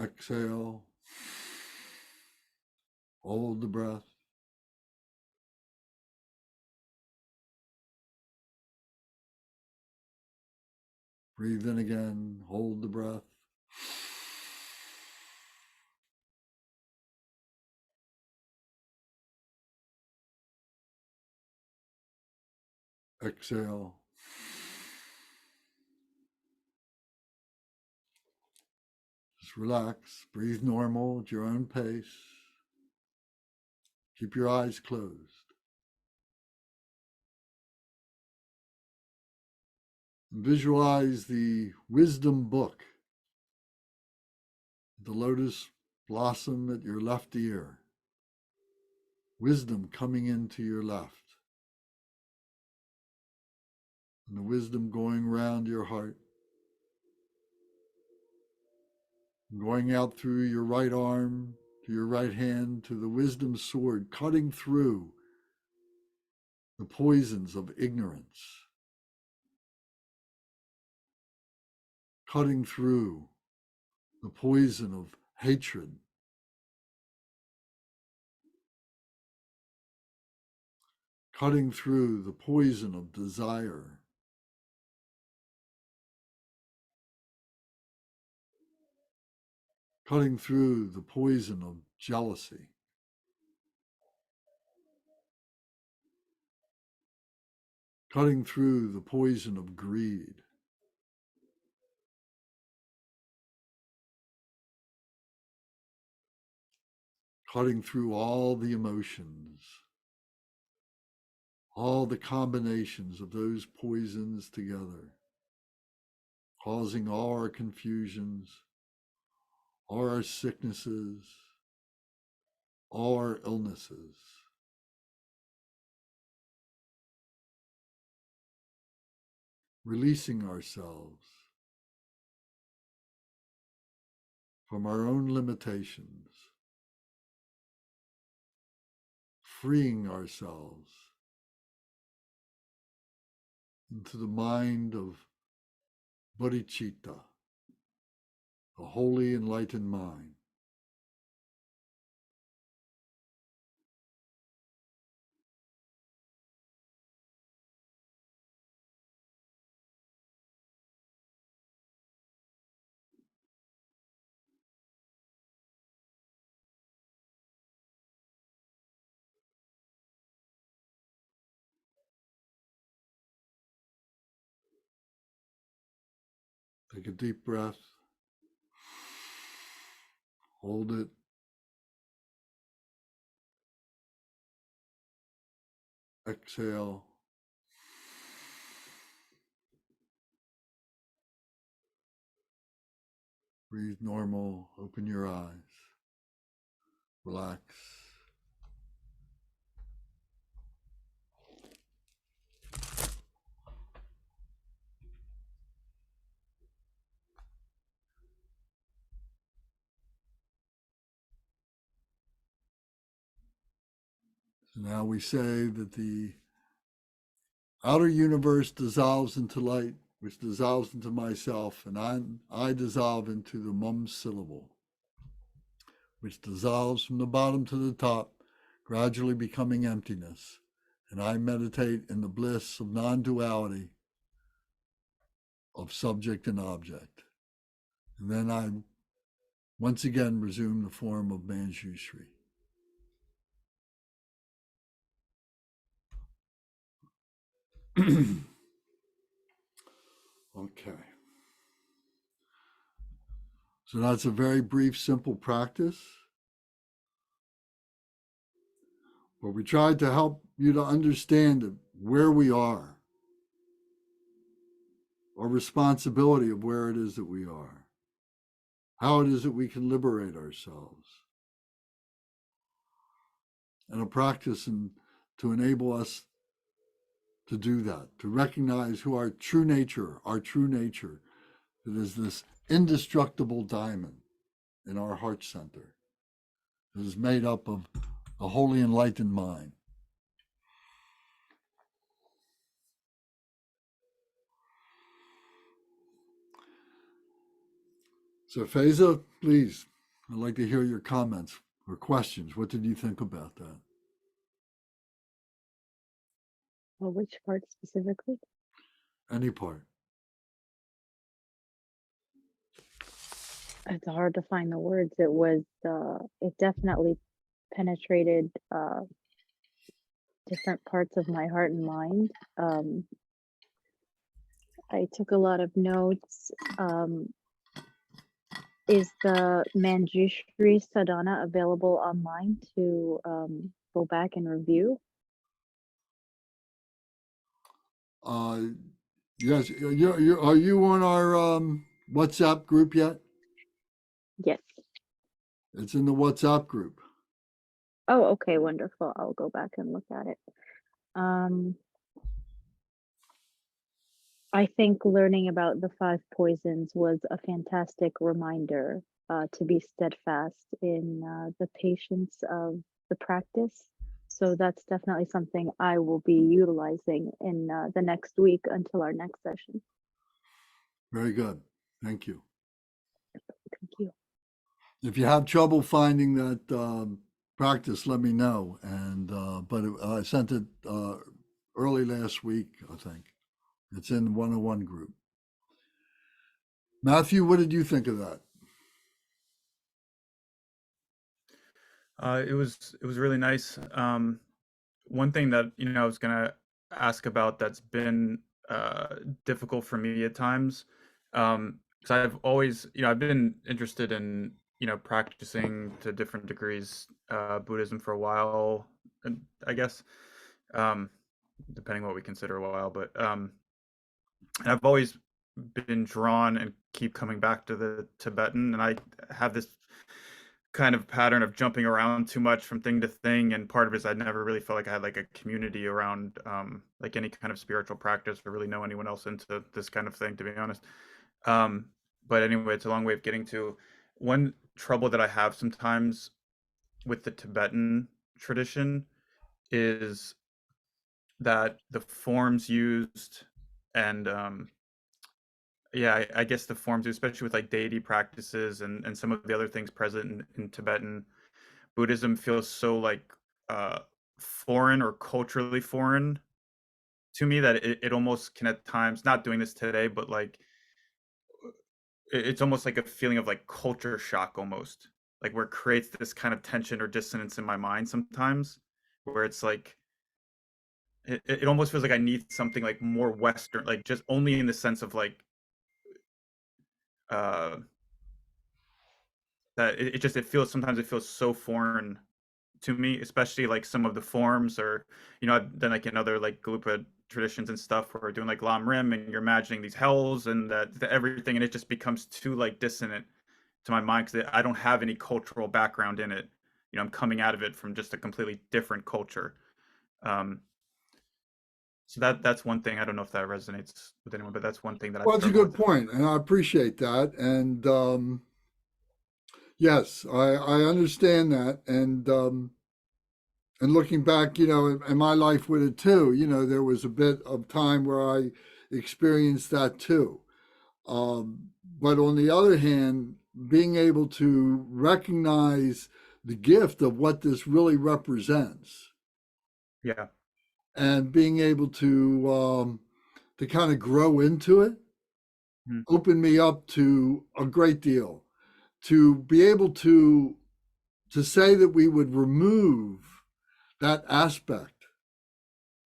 Exhale. Hold the breath. Breathe in again. Hold the breath. Exhale. Just relax. Breathe normal at your own pace. Keep your eyes closed. Visualize the wisdom book, the lotus blossom at your left ear. Wisdom coming into your left. And the wisdom going round your heart. Going out through your right arm to your right hand to the wisdom sword, cutting through the poisons of ignorance. Cutting through the poison of hatred. Cutting through the poison of desire. Cutting through the poison of jealousy. Cutting through the poison of greed. Cutting through all the emotions, all the combinations of those poisons together, causing all our confusions, all our sicknesses, all our illnesses. Releasing ourselves from our own limitations, freeing ourselves into the mind of Bodhisattva, the holy enlightened mind. Take a deep breath. Hold it. Exhale. Breathe normal. Open your eyes. Relax. So now we say that the outer universe dissolves into light, which dissolves into myself, and I dissolve into the mum syllable, which dissolves from the bottom to the top, gradually becoming emptiness. And I meditate in the bliss of non-duality of subject and object. And then I once again resume the form of Manjushri. Okay. So that's a very brief, simple practice where we tried to help you to understand where we are, our responsibility of where it is that we are, how it is that we can liberate ourselves, and a practice to enable us to do that, to recognize who our true nature, that is this indestructible diamond in our heart center, that is made up of the holy enlightened mind. So Faiza, please I'd like to hear your comments or questions. What did you think about that? Well, which part specifically? Any part? It's hard to find the words. It was, it definitely penetrated different parts of my heart and mind. I took a lot of notes. Is the Manjushri Sadhana available online to go back and review? Yes. Are you on our WhatsApp group yet? Yes. It's in the WhatsApp group. Oh, okay, wonderful. I'll go back and look at it. I think learning about the 5 poisons was a fantastic reminder to be steadfast in the patience of the practice. So that's definitely something I will be utilizing in the next week until our next session. Very good. Thank you. Thank you. If you have trouble finding that practice, let me know. And I sent it early last week, I think. It's in the 101 group. Matthew, what did you think of that? It was really nice. One thing that I was gonna ask about that's been difficult for me at times, because I've always I've been interested in practicing to different degrees Buddhism for a while, and I guess depending what we consider a while, but and I've always been drawn and keep coming back to the Tibetan, and I have this kind of pattern of jumping around too much from thing to thing, and part of it is I never really felt like I had like a community around like any kind of spiritual practice or really know anyone else into this kind of thing, to be honest. But anyway, it's a long way of getting to one trouble that I have sometimes with the Tibetan tradition is that the forms used and yeah, I guess the forms, especially with like deity practices and some of the other things present in Tibetan Buddhism, feels so like uh, foreign or culturally foreign to me that it almost can at times, not doing this today, but like it's almost like a feeling of like culture shock almost, like where it creates this kind of tension or dissonance in my mind sometimes, where it's like it almost feels like I need something like more Western, like just only in the sense of like uh that it feels sometimes it feels so foreign to me, especially like some of the forms or I've done like in other like Galupa traditions and stuff where we're doing like Lam Rim and you're imagining these hells and that everything, and it just becomes too like dissonant to my mind because I don't have any cultural background in it. I'm coming out of it from just a completely different culture. Um, so that's one thing. I don't know if that resonates with anyone, but that's one thing that I Well, it's a struggle good with. point, and I appreciate that. And yes, I understand that. And looking back, in my life with it too, there was a bit of time where I experienced that too. But on the other hand, being able to recognize the gift of what this really represents Yeah. and being able to kind of grow into it Mm. opened me up to a great deal. To be able to say that we would remove that aspect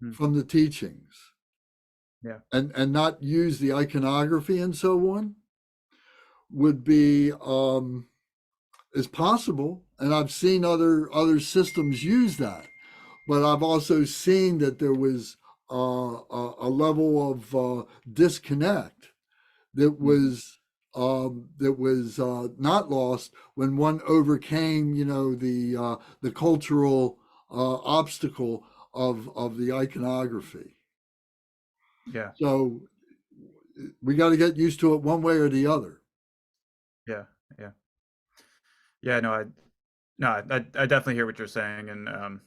Mm. from the teachings Yeah. and not use the iconography and so on would be is possible, and I've seen other systems use that, but I've also seen that there was a level of disconnect that was not lost when one overcame the cultural obstacle of the iconography. Yeah. So we got to get used to it one way or the other. Yeah. Yeah. Yeah. No, I definitely hear what you're saying, and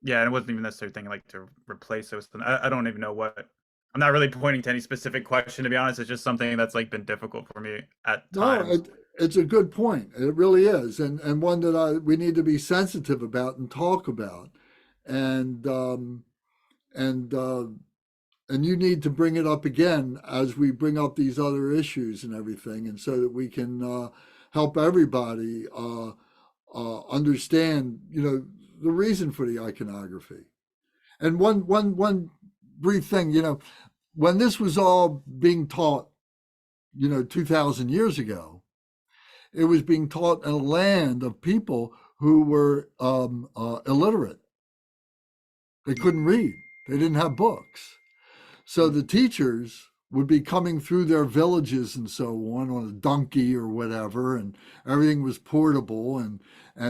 yeah, and it wasn't even necessarily thinking like to replace it with something. I don't even know what. I'm not really pointing to any specific question, to be honest. It's just something that's like been difficult for me at No, times. It's a good point. It really is, and one that we need to be sensitive about and talk about, and and uh, and you need to bring it up again as we bring up these other issues and everything, and so that we can help everybody understand, the reason for the iconography. And one brief thing, when this was all being taught, 2,000 years ago, it was being taught in a land of people who were illiterate. They couldn't read. They didn't have books. So the teachers would be coming through their villages and so on a donkey or whatever, and everything was portable, and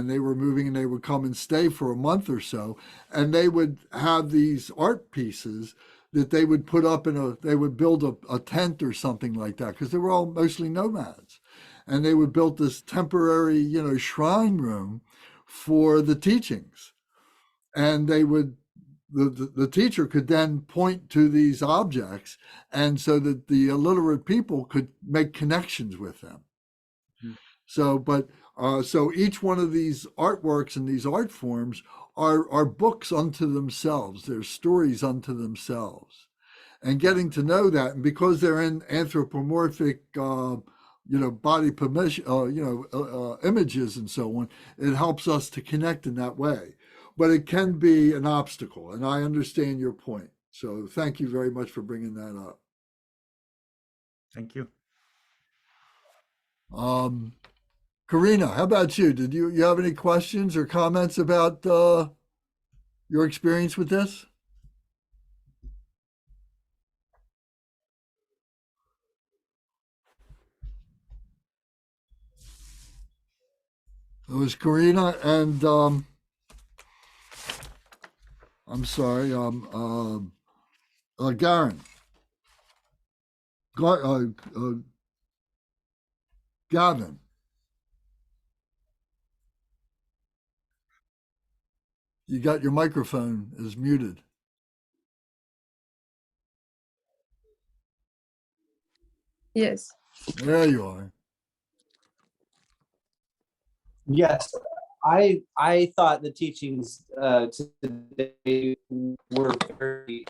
they were moving, and they would come and stay for a month or so, and they would have these art pieces that they would put up they would build a tent or something like that, because they were all mostly nomads, and they would build this temporary, shrine room for the teachings, and they would the teacher could then point to these objects, and so that the illiterate people could make connections with them. Mm-hmm. So each one of these artworks and these art forms are books unto themselves. They're stories unto themselves, and getting to know that, and because they're in anthropomorphic body permission, images and so on, it helps us to connect in that way. But it can be an obstacle, and I understand your point. So thank you very much for bringing that up. Thank you. Karina, how about you? Did you have any questions or comments about your experience with this? It was Karina and I'm sorry, Garen. Gavin. You got your microphone is muted. Yes. There you are. Yes, I thought the teachings today were very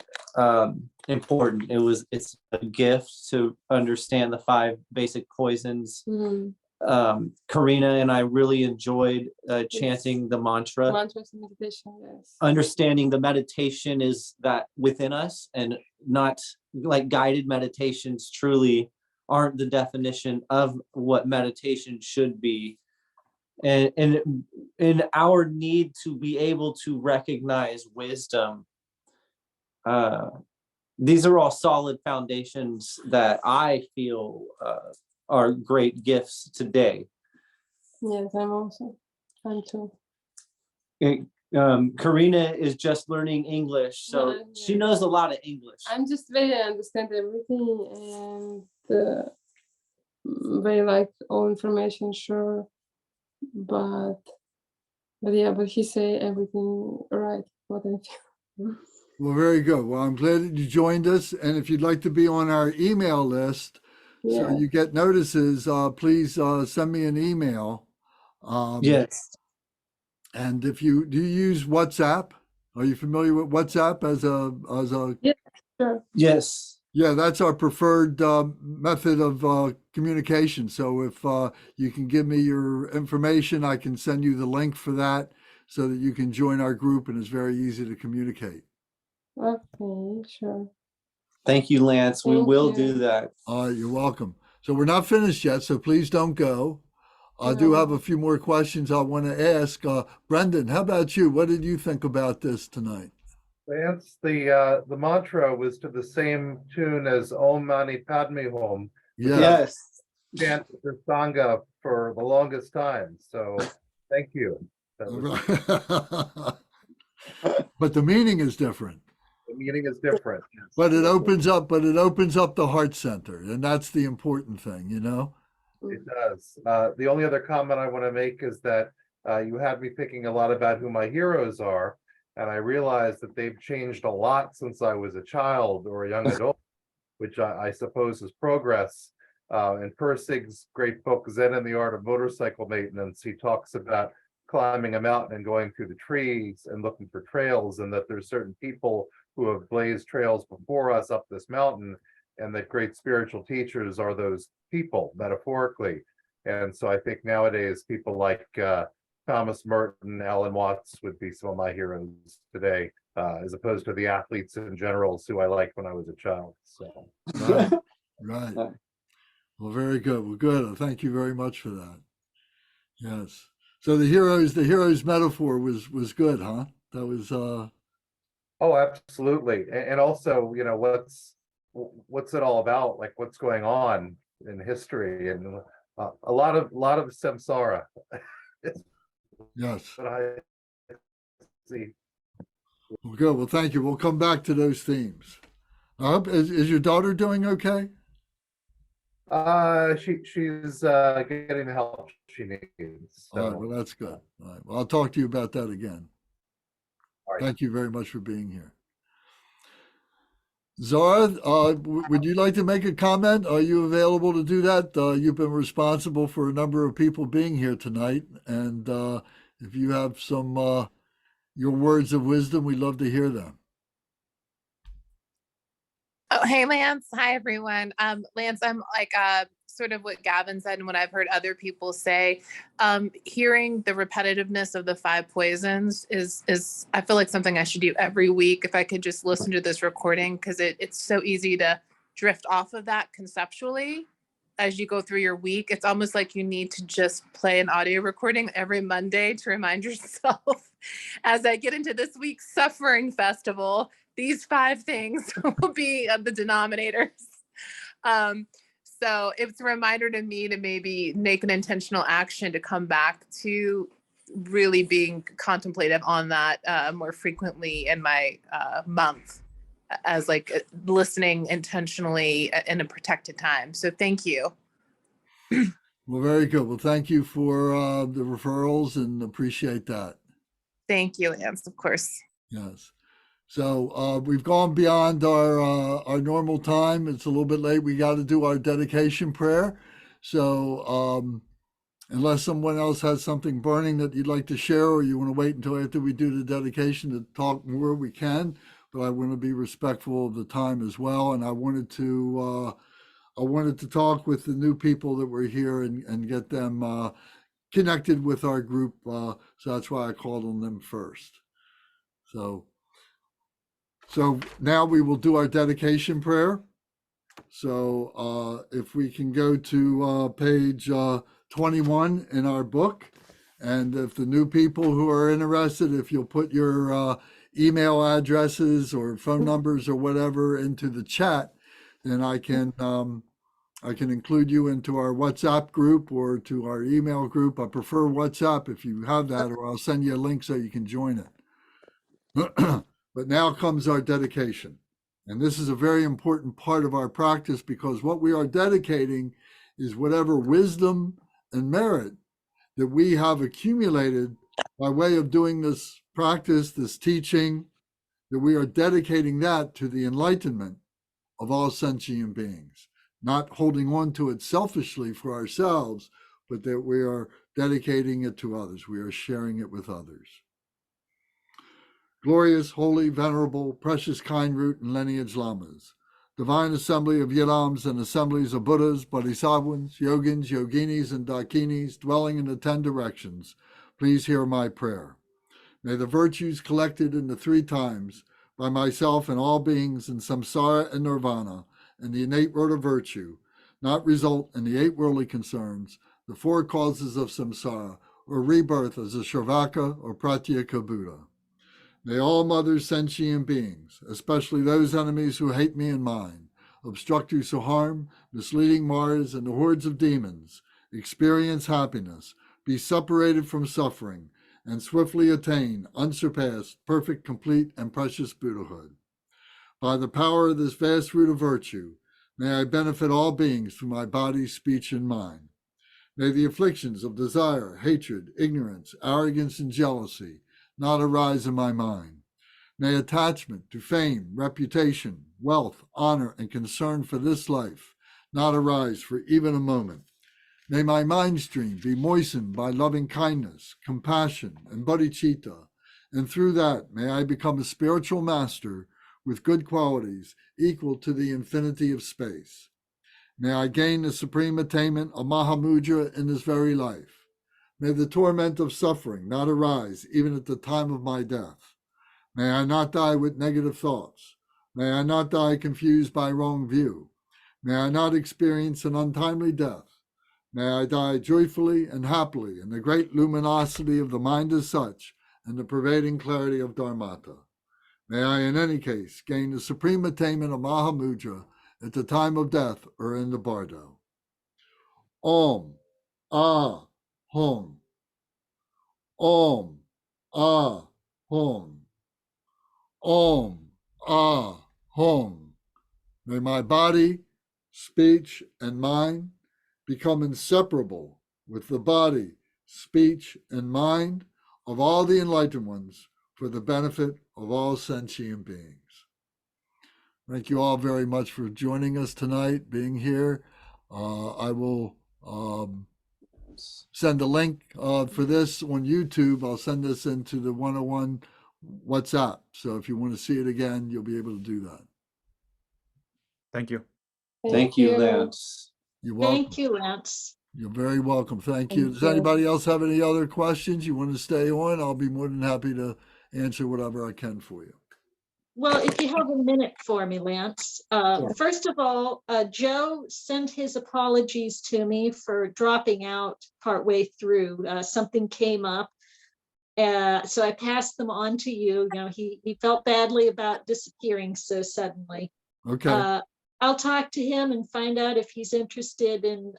important. It's a gift to understand the 5 basic poisons. Mm-hmm. Karina and I really enjoyed chanting the mantra. Mantras and meditation, yes. Understanding the meditation is that within us, and not like guided meditations truly aren't the definition of what meditation should be. And in our need to be able to recognize wisdom, these are all solid foundations that I feel are great gifts today. Yes, I'm too. Karina is just learning English, so she knows a lot of English. I'm just very understand everything, and very like all information, sure. But he say everything right, what I feel. Well, very good. Well, I'm glad that you joined us. And if you'd like to be on our email list, so you get notices, please send me an email. Yes. And do you use WhatsApp? Are you familiar with WhatsApp as a? Yeah, sure. Yes. Yeah, that's our preferred method of communication. So if you can give me your information, I can send you the link for that so that you can join our group, and it's very easy to communicate. Okay, sure. Thank you, Lance. We will you. do that. You're welcome. So we're not finished yet, so please don't go. I do have a few more questions I want to ask. Brendan, how about you? What did you think about this tonight? Lance, the mantra was to the same tune as Om Mani Padme Hum. Yeah. Yes. Chant the Sangha for the longest time. So thank you. But the meaning is different. The meaning is different. Yes. But it opens up the heart center, and that's the important thing, It does. The only other comment I want to make is that you had me thinking a lot about who my heroes are, and I realized that they've changed a lot since I was a child or a young adult, which I suppose is progress. In Persig's great book, Zen and the Art of Motorcycle Maintenance, he talks about climbing a mountain and going through the trees and looking for trails, and that there's certain people who have blazed trails before us up this mountain, and that great spiritual teachers are those people, metaphorically. And so I think nowadays people like Thomas Merton, Alan Watts would be some of my heroes today, as opposed to the athletes and generals who I liked when I was a child. So Right. Right. Well, very good. Well, good. Thank you very much for that. Yes. So the heroes metaphor was good, huh? That was oh, absolutely. And also, you know, what's it all about? Like what's going on in history, and a lot of samsara. yes. But I see. Well, good. Well, thank you. We'll come back to those themes. Is your daughter doing okay? She's getting the help she needs. All right. So, Well, that's good. All right. Well, I'll talk to you about that again. all right. Thank you very much for being here. Zara, would you like to make a comment? Are you available to do that? You've been responsible for a number of people being here tonight, and if you have some your words of wisdom, we'd love to hear them. Oh, hey, Lance. Hi, everyone. Lance, I'm like sort of what Gavin said and what I've heard other people say. Hearing the repetitiveness of the five poisons is I feel like something I should do every week if I could just listen to this recording, because it's so easy to drift off of that conceptually as you go through your week. It's almost like you need to just play an audio recording every Monday to remind yourself, as I get into this week's suffering festival, these five things will be the denominators. So it's a reminder to me to maybe make an intentional action to come back to really being contemplative on that more frequently in my month, as like listening intentionally in a protected time. So thank you. Well, very good. Well, thank you for the referrals and appreciate that. Thank you, Lance, of course. Yes. So we've gone beyond our normal time. It's a little bit late. We got to do our dedication prayer. So unless someone else has something burning that you'd like to share, or you want to wait until after we do the dedication to talk more, we can. But I want to be respectful of the time as well. And I wanted to talk with the new people that were here and get them connected with our group. So that's why I called on them first. So now we will do our dedication prayer. So if we can go to page 21 in our book, and if the new people who are interested, if you'll put your email addresses or phone numbers or whatever into the chat, then I can include you into our WhatsApp group or to our email group. I prefer WhatsApp if you have that, or I'll send you a link so you can join it. But now comes our dedication. And this is a very important part of our practice, because what we are dedicating is whatever wisdom and merit that we have accumulated by way of doing this practice, this teaching, that we are dedicating that to the enlightenment of all sentient beings, not holding on to it selfishly for ourselves, but that we are dedicating it to others. We are sharing it with others. Glorious, holy, venerable, precious, kind root and lineage lamas, divine assembly of yidams and assemblies of Buddhas, Bodhisattvas, yogins, yoginis, and dakinis dwelling in the 10 directions, please hear my prayer. May the virtues collected in the 3 times by myself and all beings in samsara and nirvana and the innate road of virtue not result in the 8 worldly concerns, the 4 causes of samsara, or rebirth as a Sravaka or Pratyeka Buddha. May all mothers sentient beings, especially those enemies who hate me and mine, obstructors who harm, misleading Mars, and the hordes of demons, experience happiness, be separated from suffering, and swiftly attain unsurpassed, perfect, complete, and precious Buddhahood. By the power of this vast root of virtue, may I benefit all beings through my body, speech, and mind. May the afflictions of desire, hatred, ignorance, arrogance, and jealousy not arise in my mind. May attachment to fame, reputation, wealth, honor, and concern for this life not arise for even a moment. May my mind stream be moistened by loving kindness, compassion, and bodhicitta, and through that may I become a spiritual master with good qualities equal to the infinity of space. May I gain the supreme attainment of Mahamudra in this very life. May the torment of suffering not arise even at the time of my death. May I not die with negative thoughts. May I not die confused by wrong view. May I not experience an untimely death. May I die joyfully and happily in the great luminosity of the mind as such and the pervading clarity of Dharmata. May I, in any case, gain the supreme attainment of Mahamudra at the time of death or in the bardo. Om, Ah, Hum. Om, Ah, Hum. Om, Ah, Hum. May my body, speech, and mind become inseparable with the body, speech, and mind of all the enlightened ones for the benefit of all sentient beings. Thank you all very much for joining us tonight, being here. I will send a link for this on YouTube. I'll send this into the 101 WhatsApp. So if you want to see it again, you'll be able to do that. Thank you. Thank you, Lance. You're welcome. Thank you, Lance. You're very welcome. Thank you. Thank Does you. anybody else have any other questions you want to stay on? I'll be more than happy to answer whatever I can for you. Well, if you have a minute for me, Lance. Sure. First of all, Joe sent his apologies to me for dropping out partway through. Something came up. So I passed them on to you. You know, he felt badly about disappearing so suddenly. Okay. I'll talk to him and find out if he's interested in,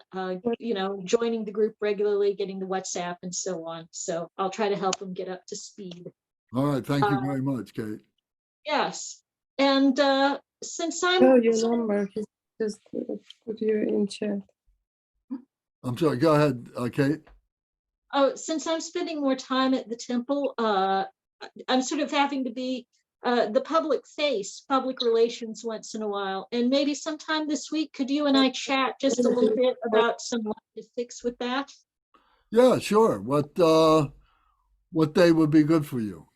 you know, joining the group regularly, getting the WhatsApp and so on. So I'll try to help him get up to speed. All right. Thank you very much, Kate. Yes. And since I'm Tell your number. He just put you in chat. I'm sorry. Go ahead, Kate. since I'm spending more time at the temple, I'm sort of having to be the public face, public relations once in a while. And maybe sometime this week, could you and I chat just a little bit about some logistics with that? Yeah, sure. What day would be good for you?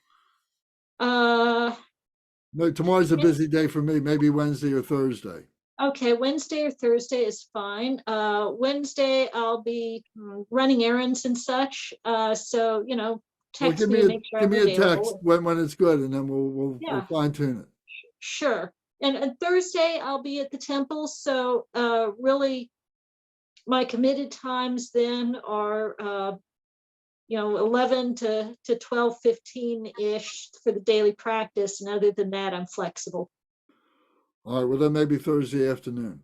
No, tomorrow's a busy day for me. Maybe Wednesday or Thursday. Okay, Wednesday or Thursday is fine. Wednesday, I'll be running errands and such. So, you know, Well, text me to make sure give I'm me a text available. when it's good, and then we'll Yeah. fine tune it. Sure. And Thursday, I'll be at the temple. So really, my committed times then are, you know, 11 to 12:15-ish for the daily practice. And other than that, I'm flexible. All right. Well, then maybe Thursday afternoon.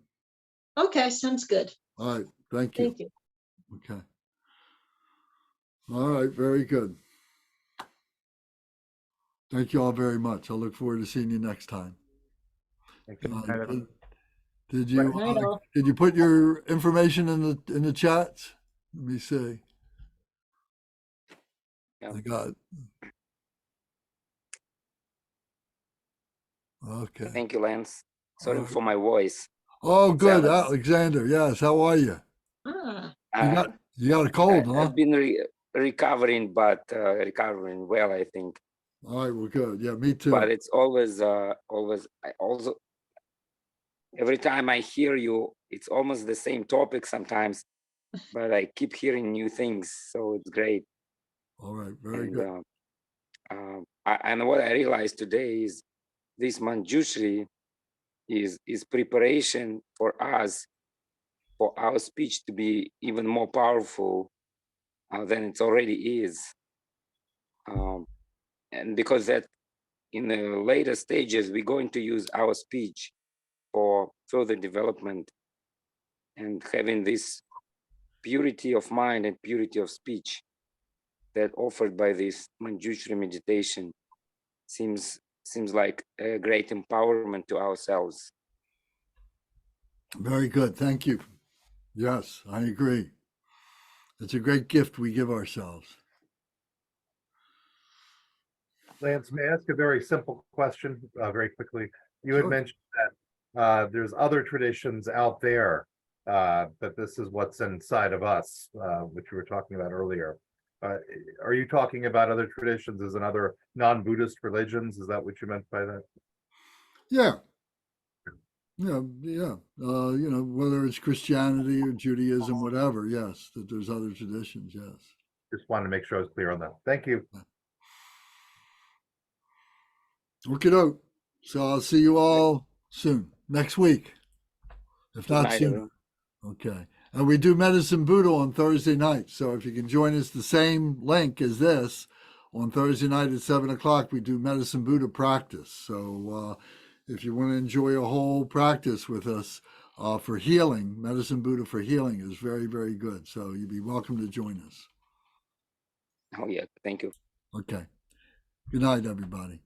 Okay, sounds good. All right. Thank you. Thank you. Okay. All right. Very good. Thank you all very much. I look forward to seeing you next time. Thank you. Did Night all. you put your information in the chats? Let me see. Yeah. I got it. Okay. Thank you, Lance. Sorry All right. for my voice. Oh, good, Alex. Alexander. Yes. How are you? Ah, You got a cold, huh? I've been recovering, but recovering well, I think. All right. Well, good. Yeah, me too. But it's always, I also, every time I hear you, it's almost the same topic sometimes, but I keep hearing new things, so it's great. All right. Very And, good. and what I realized today is this Manjushri is preparation for us, for our speech to be even more powerful than it already is. And because that in the later stages, we're going to use our speech for further development, and having this purity of mind and purity of speech that offered by this Manjushri meditation seems like a great empowerment to ourselves. Very good. Thank you. Yes, I agree. It's a great gift we give ourselves. Lance, may I ask a very simple question very quickly? You had Sure. mentioned that there's other traditions out there that this is what's inside of us, which you were talking about earlier. Are you talking about other traditions as in other non-Buddhist religions? Is that what you meant by that? Yeah. Yeah. Whether it's Christianity or Judaism, whatever, yes, that there's other traditions, yes. Just wanted to make sure I was clear on that. Thank you. Okay, doke. So I'll see you all soon, next week, if Good not night, sooner. everyone. Okay. And we do Medicine Buddha on Thursday night. So if you can join us, the same link as this, on Thursday night at 7 o'clock, we do Medicine Buddha practice. So if you want to enjoy a whole practice with us for healing, Medicine Buddha for healing is very, very good. So you'd be welcome to join us. Oh, yeah. Thank you. Okay. Good night, everybody.